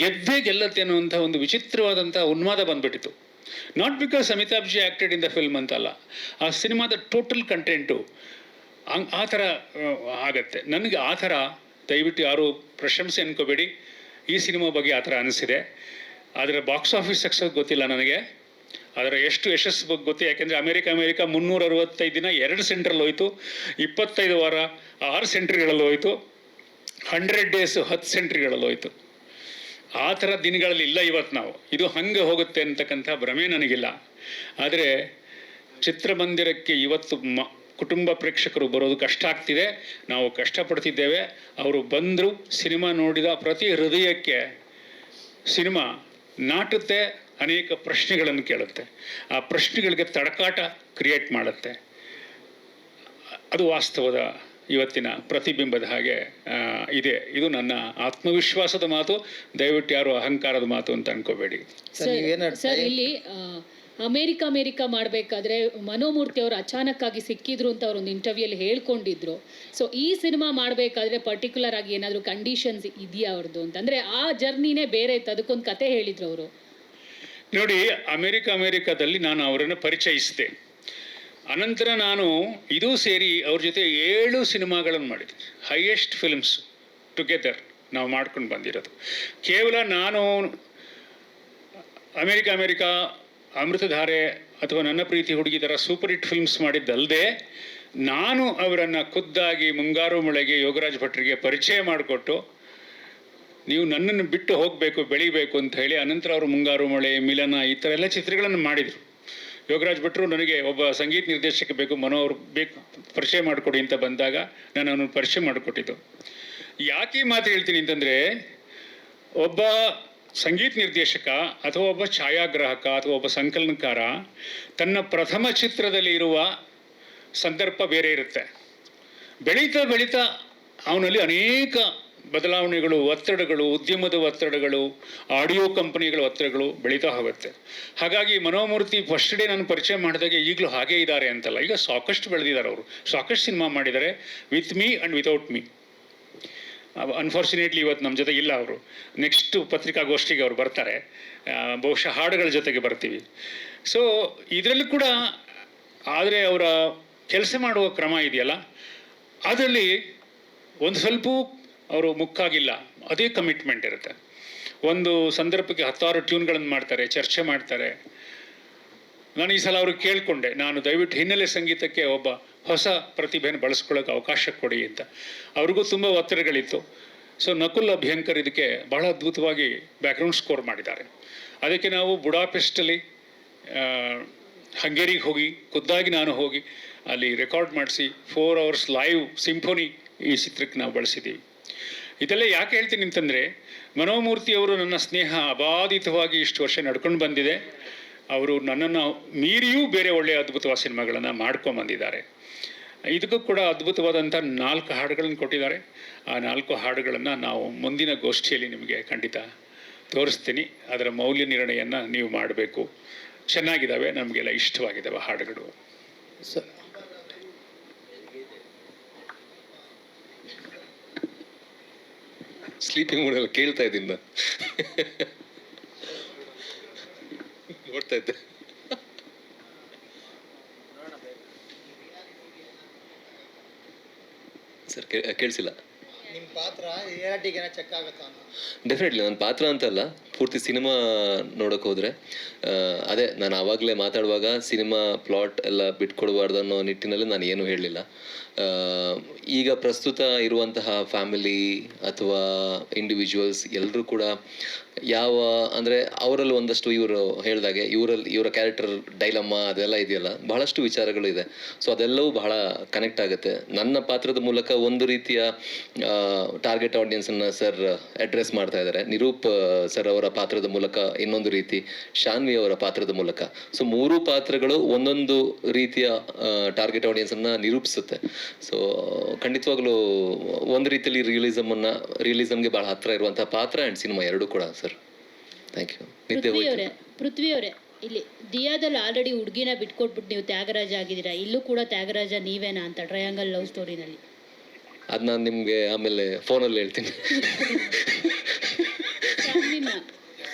ಗೆದ್ದೇ ಗೆಲ್ಲತ್ತೆ ಅನ್ನುವಂಥ ಒಂದು ವಿಚಿತ್ರವಾದಂಥ ಉನ್ಮಾದ ಬಂದುಬಿಟ್ಟಿತ್ತು. Not because Amitabh ji acted in the film ಅಂತಲ್ಲ, ಆ ಸಿನಿಮಾದ ಟೋಟಲ್ ಕಂಟೆಂಟು ಆ ಥರ ಆಗತ್ತೆ. ನನಗೆ ಆ ಥರ, ದಯವಿಟ್ಟು ಯಾರು ಪ್ರಶಂಸೆ ಅನ್ಕೋಬೇಡಿ, ಈ ಸಿನಿಮಾ ಬಗ್ಗೆ ಆ ಥರ ಅನಿಸಿದೆ. ಅದರ ಬಾಕ್ಸ್ ಆಫೀಸ್ ಸಕ್ಸಸ್ ಗೊತ್ತಿಲ್ಲ ನನಗೆ, ಅದರ ಎಷ್ಟು ಯಶಸ್ಸು ಬಗ್ಗೆ ಗೊತ್ತು. ಯಾಕೆಂದರೆ ಅಮೇರಿಕ 365 ದಿನ 2 ಸೆಂಟ್ರಲ್ಲಿ ಹೋಯಿತು, 25 ವಾರ 6 ಸೆಂಟ್ರಿಗಳಲ್ಲಿ ಹೋಯಿತು, 100 ಡೇಸ್ 10 ಸೆಂಟ್ರಿಗಳಲ್ಲಿ ಹೋಯಿತು. ಆ ಥರ ದಿನಗಳಲ್ಲಿ ಇಲ್ಲ ಇವತ್ತು ನಾವು. ಇದು ಹಂಗೆ ಹೋಗುತ್ತೆ ಅಂತಕ್ಕಂಥ ಭ್ರಮೆ ನನಗಿಲ್ಲ. ಆದರೆ ಚಿತ್ರಮಂದಿರಕ್ಕೆ ಇವತ್ತು ಕುಟುಂಬ ಪ್ರೇಕ್ಷಕರು ಬರೋದು ಕಷ್ಟ ಆಗ್ತಿದೆ, ನಾವು ಕಷ್ಟಪಡ್ತಿದ್ದೇವೆ. ಅವರು ಬಂದರು, ಸಿನಿಮಾ ನೋಡಿದ ಪ್ರತಿ ಹೃದಯಕ್ಕೆ ಸಿನಿಮಾ ನಾಟುತ್ತೆ, ಅನೇಕ ಪ್ರಶ್ನೆಗಳನ್ನು ಕೇಳುತ್ತೆ, ಆ ಪ್ರಶ್ನೆಗಳಿಗೆ ತಡಕಾಟ ಕ್ರಿಯೇಟ್ ಮಾಡುತ್ತೆ. ಅದು ವಾಸ್ತವದ ಇವತ್ತಿನ ಪ್ರತಿಬಿಂಬದ ಹಾಗೆ ಇದೆ. ಇದು ನನ್ನ ಆತ್ಮವಿಶ್ವಾಸದ ಮಾತು, ದಯವಿಟ್ಟು ಯಾರು ಅಹಂಕಾರದ ಮಾತು ಅಂತ ಅನ್ಕೋಬೇಡಿ. ಸರ್ ಇಲ್ಲಿ ಅಮೇರಿಕಾ ಮಾಡಬೇಕಾದ್ರೆ ಮನೋಮೂರ್ತಿ ಅವರು ಅಚಾನಕ್ಕಾಗಿ ಸಿಕ್ಕಿದ್ರು ಅಂತ ಅವ್ರು ಒಂದು ಇಂಟರ್ವ್ಯೂಲ್ಲಿ ಹೇಳ್ಕೊಂಡಿದ್ರು. ಸೊ ಈ ಸಿನಿಮಾ ಮಾಡಬೇಕಾದ್ರೆ ಪರ್ಟಿಕ್ಯುಲರ್ ಆಗಿ ಏನಾದರೂ ಕಂಡೀಷನ್ಸ್ ಇದೆಯಾ ಅವ್ರದ್ದು ಅಂತಂದರೆ ಆ ಜರ್ನಿನೇ ಬೇರೆ ಇತ್ತು, ಅದಕ್ಕೊಂದು ಕತೆ ಹೇಳಿದ್ರು ಅವರು. ನೋಡಿ, ಅಮೇರಿಕಾದಲ್ಲಿ ನಾನು ಅವರನ್ನು ಪರಿಚಯಿಸಿದೆ. ಅನಂತರ ನಾನು ಇದೂ ಸೇರಿ ಅವ್ರ ಜೊತೆ 7 ಸಿನಿಮಾಗಳನ್ನು ಮಾಡಿದ್ದೆ, ಹೈಯೆಸ್ಟ್ ಫಿಲ್ಮ್ಸ್ ಟುಗೆದರ್ ನಾವು ಮಾಡ್ಕೊಂಡು ಬಂದಿರೋದು. ಕೇವಲ ನಾನು ಅಮೇರಿಕಾ ಅಮೃತಧಾರೆ ಅಥವಾ ನನ್ನ ಪ್ರೀತಿ ಹುಡುಗಿ ಥರ ಸೂಪರ್ ಹಿಟ್ ಫಿಲ್ಮ್ಸ್ ಮಾಡಿದ್ದಲ್ಲದೆ, ನಾನು ಅವರನ್ನು ಖುದ್ದಾಗಿ ಮುಂಗಾರು ಮಳೆಗೆ ಯೋಗರಾಜ್ ಭಟ್ರಿಗೆ ಪರಿಚಯ ಮಾಡಿಕೊಟ್ಟು, ನೀವು ನನ್ನನ್ನು ಬಿಟ್ಟು ಹೋಗಬೇಕು, ಬೆಳಿಬೇಕು ಅಂತ ಹೇಳಿ, ಅನಂತರ ಅವರು ಮುಂಗಾರು ಮಳೆ, ಮಿಲನ ಈ ಥರ ಎಲ್ಲ ಚಿತ್ರಗಳನ್ನು ಮಾಡಿದರು. ಯೋಗರಾಜ್ ಭಟ್ರು ನನಗೆ ಒಬ್ಬ ಸಂಗೀತ ನಿರ್ದೇಶಕ ಬೇಕು, ಮನೋ ಅವ್ರು ಬೇಕು, ಪರಿಚಯ ಮಾಡಿಕೊಡಿ ಅಂತ ಬಂದಾಗ ನಾನು ಅವನು ಪರಿಚಯ ಮಾಡಿಕೊಟ್ಟಿದ್ದು. ಯಾಕೆ ಈ ಮಾತು ಹೇಳ್ತೀನಿ ಅಂತಂದರೆ, ಒಬ್ಬ ಸಂಗೀತ ನಿರ್ದೇಶಕ ಅಥವಾ ಒಬ್ಬ ಛಾಯಾಗ್ರಾಹಕ ಅಥವಾ ಒಬ್ಬ ಸಂಕಲನಕಾರ ತನ್ನ ಪ್ರಥಮ ಚಿತ್ರದಲ್ಲಿ ಇರುವ ಸಂದರ್ಭ ಬೇರೆ ಇರುತ್ತೆ. ಬೆಳೀತಾ ಅವನಲ್ಲಿ ಅನೇಕ ಬದಲಾವಣೆಗಳು, ಒತ್ತಡಗಳು, ಉದ್ಯಮದ ಒತ್ತಡಗಳು, ಆಡಿಯೋ ಕಂಪನಿಗಳ ಒತ್ತಡಗಳು ಬೆಳೀತಾ ಹೋಗುತ್ತೆ. ಹಾಗಾಗಿ ಮನೋಮೂರ್ತಿ ಫಸ್ಟ್ ಡೇ ನಾನು ಪರಿಚಯ ಮಾಡಿದಾಗೆ ಈಗಲೂ ಹಾಗೇ ಇದ್ದಾರೆ ಅಂತಲ್ಲ, ಈಗ ಸಾಕಷ್ಟು ಬೆಳೆದಿದ್ದಾರೆ ಅವರು, ಸಾಕಷ್ಟು ಸಿನಿಮಾ ಮಾಡಿದ್ದಾರೆ, with me and without me. Unfortunately ಇವತ್ತು ನಮ್ಮ ಜೊತೆ ಇಲ್ಲ ಅವರು. ನೆಕ್ಸ್ಟ್ ಪತ್ರಿಕಾಗೋಷ್ಠಿಗೆ ಅವರು ಬರ್ತಾರೆ, ಬಹುಶಃ ಹಾಡುಗಳ ಜೊತೆಗೆ ಬರ್ತೀವಿ. ಸೊ ಇದರಲ್ಲೂ ಕೂಡ, ಆದರೆ ಅವರ ಕೆಲಸ ಮಾಡುವ ಕ್ರಮ ಇದೆಯಲ್ಲ, ಅದರಲ್ಲಿ ಒಂದು ಸ್ವಲ್ಪ ಅವರು ಮುಕ್ಕಾಗಿಲ್ಲ, ಅದೇ ಕಮಿಟ್ಮೆಂಟ್ ಇರುತ್ತೆ. ಒಂದು ಸಂದರ್ಭಕ್ಕೆ 10 ಟ್ಯೂನ್ಗಳನ್ನು ಮಾಡ್ತಾರೆ, ಚರ್ಚೆ ಮಾಡ್ತಾರೆ. ನಾನು ಈ ಸಲ ಅವ್ರಿಗೆ ಕೇಳಿಕೊಂಡೆ, ನಾನು ದಯವಿಟ್ಟು ಹಿನ್ನೆಲೆ ಸಂಗೀತಕ್ಕೆ ಒಬ್ಬ ಹೊಸ ಪ್ರತಿಭೆಯನ್ನು ಬಳಸ್ಕೊಳ್ಳೋಕೆ ಅವಕಾಶ ಕೊಡಿ ಅಂತ. ಅವ್ರಿಗೂ ತುಂಬ ಒತ್ತಡಗಳಿತ್ತು. ಸೊ ನಕುಲ್ ಅಭ್ಯಂಕರ್ ಇದಕ್ಕೆ ಬಹಳ ಅದ್ಭುತವಾಗಿ ಬ್ಯಾಕ್ಗ್ರೌಂಡ್ ಸ್ಕೋರ್ ಮಾಡಿದ್ದಾರೆ. ಅದಕ್ಕೆ ನಾವು ಬುಡಾಪೆಸ್ಟಲ್ಲಿ ಹಂಗೇರಿಗೆ ಹೋಗಿ, ಖುದ್ದಾಗಿ ನಾನು ಹೋಗಿ ಅಲ್ಲಿ ರೆಕಾರ್ಡ್ ಮಾಡಿಸಿ 4 hours ಲೈವ್ ಸಿಂಫೋನಿ ಈ ಚಿತ್ರಕ್ಕೆ ನಾವು ಬಳಸಿದ್ದೀವಿ. ಇದೆಲ್ಲ ಯಾಕೆ ಹೇಳ್ತೀನಿ ಅಂತಂದರೆ, ಮನೋಮೂರ್ತಿಯವರು ನನ್ನ ಸ್ನೇಹ ಅಬಾಧಿತವಾಗಿ ಇಷ್ಟು ವರ್ಷ ನಡ್ಕೊಂಡು ಬಂದಿದೆ. ಅವರು ನನ್ನನ್ನು ಮೀರಿಯೂ ಬೇರೆ ಒಳ್ಳೆಯ ಅದ್ಭುತವಾದ ಸಿನಿಮಾಗಳನ್ನು ಮಾಡ್ಕೊಂಬಂದಿದ್ದಾರೆ. ಇದಕ್ಕೂ ಕೂಡ ಅದ್ಭುತವಾದಂಥ 4 ಹಾಡುಗಳನ್ನು ಕೊಟ್ಟಿದ್ದಾರೆ. ಆ 4 ಹಾಡುಗಳನ್ನು ನಾವು ಮುಂದಿನ ಗೋಷ್ಠಿಯಲ್ಲಿ ನಿಮಗೆ ಖಂಡಿತ ತೋರಿಸ್ತೀನಿ. ಅದರ ಮೌಲ್ಯ ನಿರ್ಣಯವನ್ನು ನೀವು ಮಾಡಬೇಕು. ಚೆನ್ನಾಗಿದ್ದಾವೆ, ನಮಗೆಲ್ಲ ಇಷ್ಟವಾಗಿದ್ದಾವೆ ಹಾಡುಗಳು. ಸ್ಲೀಪಿಂಗ್ ಮೂಡಲ್ಲಿ ಕೇಳ್ತಾ ಇದ್ದೀನಿ ನಾನು, ನೋಡ್ತಾ ಇದ್ದೆ. ಸರ್ ಕೇಳಿಸಿಲ್ಲ. ನಿಮ್ಮ ಪಾತ್ರ ರಿಯಾಲಿಟಿಗೆ ಚೆಕ್ ಆಗುತ್ತಾ ಅಂತ? ಡೆಫಿನೆಟ್ಲಿ ನನ್ನ ಪಾತ್ರ ಅಂತಲ್ಲ, ಪೂರ್ತಿ ಸಿನಿಮಾ ನೋಡೋಕೆ ಹೋದರೆ ಅದೇ ನಾನು ಆವಾಗಲೇ ಮಾತಾಡುವಾಗ ಸಿನಿಮಾ ಪ್ಲಾಟ್ ಎಲ್ಲ ಬಿಟ್ಕೊಡ್ಬಾರ್ದು ಅನ್ನೋ ನಿಟ್ಟಿನಲ್ಲಿ ನಾನು ಏನೂ ಹೇಳಲಿಲ್ಲ. ಈಗ ಪ್ರಸ್ತುತ ಇರುವಂತಹ ಫ್ಯಾಮಿಲಿ ಅಥವಾ ಇಂಡಿವಿಜುವಲ್ಸ್ ಎಲ್ಲರೂ ಕೂಡ ಯಾವ ಅಂದರೆ ಅವರಲ್ಲಿ ಒಂದಷ್ಟು ಇವರು ಹೇಳಿದಾಗೆ ಇವರ ಕ್ಯಾರೆಕ್ಟರ್ ಡೈಲಮ್ಮ ಅದೆಲ್ಲ ಇದೆಯಲ್ಲ, ಬಹಳಷ್ಟು ವಿಚಾರಗಳು ಇದೆ. ಸೊ ಅದೆಲ್ಲವೂ ಬಹಳ ಕನೆಕ್ಟ್ ಆಗುತ್ತೆ. ನನ್ನ ಪಾತ್ರದ ಮೂಲಕ ಒಂದು ರೀತಿಯ ಟಾರ್ಗೆಟ್ ಆಡಿಯನ್ಸನ್ನು ಸರ್ ಅಡ್ರೆಸ್ ಮಾಡ್ತಾ ಇದ್ದಾರೆ. ನಿರೂಪ್ ಸರ್ ಅವರ ಪಾತ್ರದ ಮೂಲಕ ಇನ್ನೊಂದು ರೀತಿ, ಶಾನ್ವಿ ಅವರ ಪಾತ್ರದ ಮೂಲಕ. ಸೊ ಮೂರು ಪಾತ್ರಗಳು ಒಂದೊಂದು ರೀತಿಯ ಟಾರ್ಗೆಟ್ ಆಡಿಯನ್ಸನ್ನು ನಿರೂಪಿಸುತ್ತೆ. ಸೊ ಖಂಡಿತವಾಗ್ಲೂ ಒಂದು ರೀತಿಯಲ್ಲಿ ರಿಯಲಿಸಮ್ಗೆ ಭಾಳ ಹತ್ತಿರ ಇರುವಂತಹ ಪಾತ್ರ ಆ್ಯಂಡ್ ಸಿನಿಮಾ ಎರಡೂ ಕೂಡ ಸರ್. Thank you. ಪೃಥ್ವಿ ಅವರೇ, ಇಲ್ಲಿ ದಿಯಾದಲ್ಲಿ ಆಲ್ರೆಡಿ ಹುಡುಗಿನ ಬಿಟ್ಕೊಟ್ಬಿಟ್ಟು ನೀವು ತ್ಯಾಗರಾಜ ಆಗಿದ್ದೀರಾ, ಇಲ್ಲೂ ಕೂಡ ತ್ಯಾಗರಾಜ ನೀವೇನಾ ಅಂತ ಟ್ರಯಾಂಗಲ್ ಲವ್ ಸ್ಟೋರಿನಲ್ಲಿ? ಅದು ನಾನು ನಿಮಗೆ ಆಮೇಲೆ ಫೋನಲ್ಲಿ ಹೇಳ್ತೀನಿ.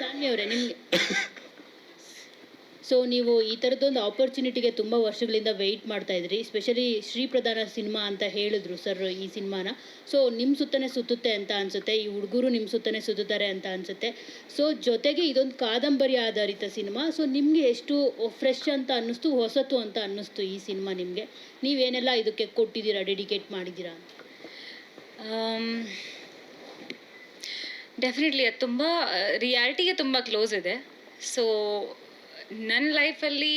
ಶಾನ್ವಿ ಅವರೇ, ನಿಮಗೆ ಸೊ ನೀವು ಈ ಥರದ್ದೊಂದು ಆಪರ್ಚುನಿಟಿಗೆ ತುಂಬ ವರ್ಷಗಳಿಂದ ವೆಯ್ಟ್ ಮಾಡ್ತಾ ಇದ್ರಿ. ಸ್ಪೆಷಲಿ ಶ್ರೀ ಪ್ರಧಾನ ಸಿನಿಮಾ ಅಂತ ಹೇಳಿದ್ರು ಸರ್ ಈ ಸಿನಿಮಾನ. ಸೊ ನಿಮ್ಮ ಸುತ್ತನೇ ಸುತ್ತುತ್ತೆ ಅಂತ ಅನಿಸುತ್ತೆ, ಈ ಹುಡುಗರು ನಿಮ್ಮ ಸುತ್ತನೇ ಸುತ್ತುತ್ತಾರೆ ಅಂತ ಅನಿಸುತ್ತೆ. ಸೊ ಜೊತೆಗೆ ಇದೊಂದು ಕಾದಂಬರಿ ಆಧಾರಿತ ಸಿನಿಮಾ. ಸೊ ನಿಮಗೆ ಎಷ್ಟು ಫ್ರೆಶ್ ಅಂತ ಅನ್ನಿಸ್ತು, ಹೊಸತು ಅಂತ ಅನ್ನಿಸ್ತು ಈ ಸಿನಿಮಾ ನಿಮಗೆ? ನೀವೇನೆಲ್ಲ ಇದಕ್ಕೆ ಕೊಟ್ಟಿದ್ದೀರಾ, ಡೆಡಿಕೇಟ್ ಮಾಡಿದ್ದೀರಾ ಅಂತ? ಡೆಫಿನೆಟ್ಲಿ ಅದು ತುಂಬ ರಿಯಾಲಿಟಿಗೆ ತುಂಬ ಕ್ಲೋಸ್ ಇದೆ. ಸೊ ನನ್ನ ಲೈಫಲ್ಲಿ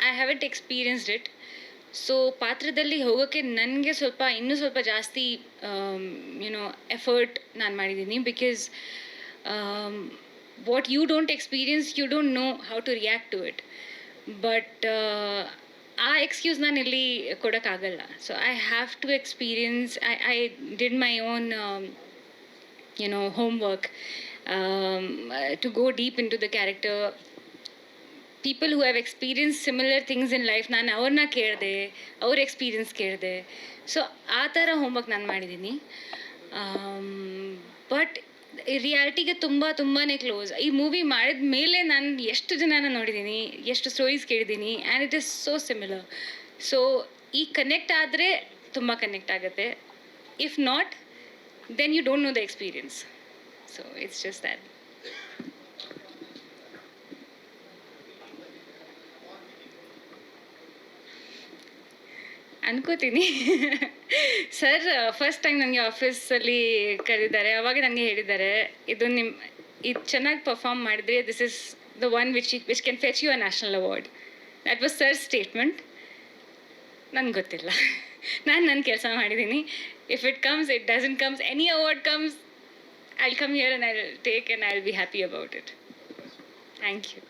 I haven't experienced it. So ಪಾತ್ರದಲ್ಲಿ ಹೋಗೋಕ್ಕೆ ನನಗೆ ಇನ್ನೂ ಸ್ವಲ್ಪ ಜಾಸ್ತಿ ಎಫರ್ಟ್ ನಾನು ಮಾಡಿದ್ದೀನಿ. Because what you don't experience, you don't know how to react to it. But ಆ ಎಕ್ಸ್ಕ್ಯೂಸ್ ನಾನು ಇಲ್ಲಿ ಕೊಡೋಕ್ಕಾಗಲ್ಲ. So I have to experience. I did my own homework to go deep into the character. People who have experienced similar things in life, ನಾನು ಅವ್ರನ್ನ ಕೇಳಿದೆ, ಅವ್ರ experience ಕೇಳಿದೆ. So ಆ ಥರ ಹೋಮ್ವರ್ಕ್ ನಾನು ಮಾಡಿದ್ದೀನಿ. ಬಟ್ ರಿಯಾಲಿಟಿಗೆ ತುಂಬಾ ಕ್ಲೋಸ್. ಈ ಮೂವಿ ಮಾಡಿದ ಮೇಲೆ ನಾನು ಎಷ್ಟು ಜನನ ನೋಡಿದ್ದೀನಿ, ಎಷ್ಟು ಸ್ಟೋರೀಸ್ ಕೇಳಿದ್ದೀನಿ, and it is so similar. So ಈ ಕನೆಕ್ಟ್ ಆದರೆ ತುಂಬ ಕನೆಕ್ಟ್ ಆಗುತ್ತೆ. If not, then you don't know the experience. So it's just that. ಅನ್ಕೋತೀನಿ ಸರ್ ಫಸ್ಟ್ ಟೈಮ್ ನನಗೆ ಆಫೀಸಲ್ಲಿ ಕರೆದಿದ್ದಾರೆ, ಅವಾಗ ನನಗೆ ಹೇಳಿದ್ದಾರೆ ಇದು ಚೆನ್ನಾಗಿ ಪರ್ಫಾರ್ಮ್ ಮಾಡಿದ್ರೆ this is the one which can fetch you a national award. That was sir statement. ನನಗೆ ಗೊತ್ತಿಲ್ಲ, ನಾನು ನನ್ನ ಕೆಲಸ ಮಾಡಿದ್ದೀನಿ. If it comes, it doesn't comes, any award comes, I'll come here and I'll take and I'll be happy about it. Thank you.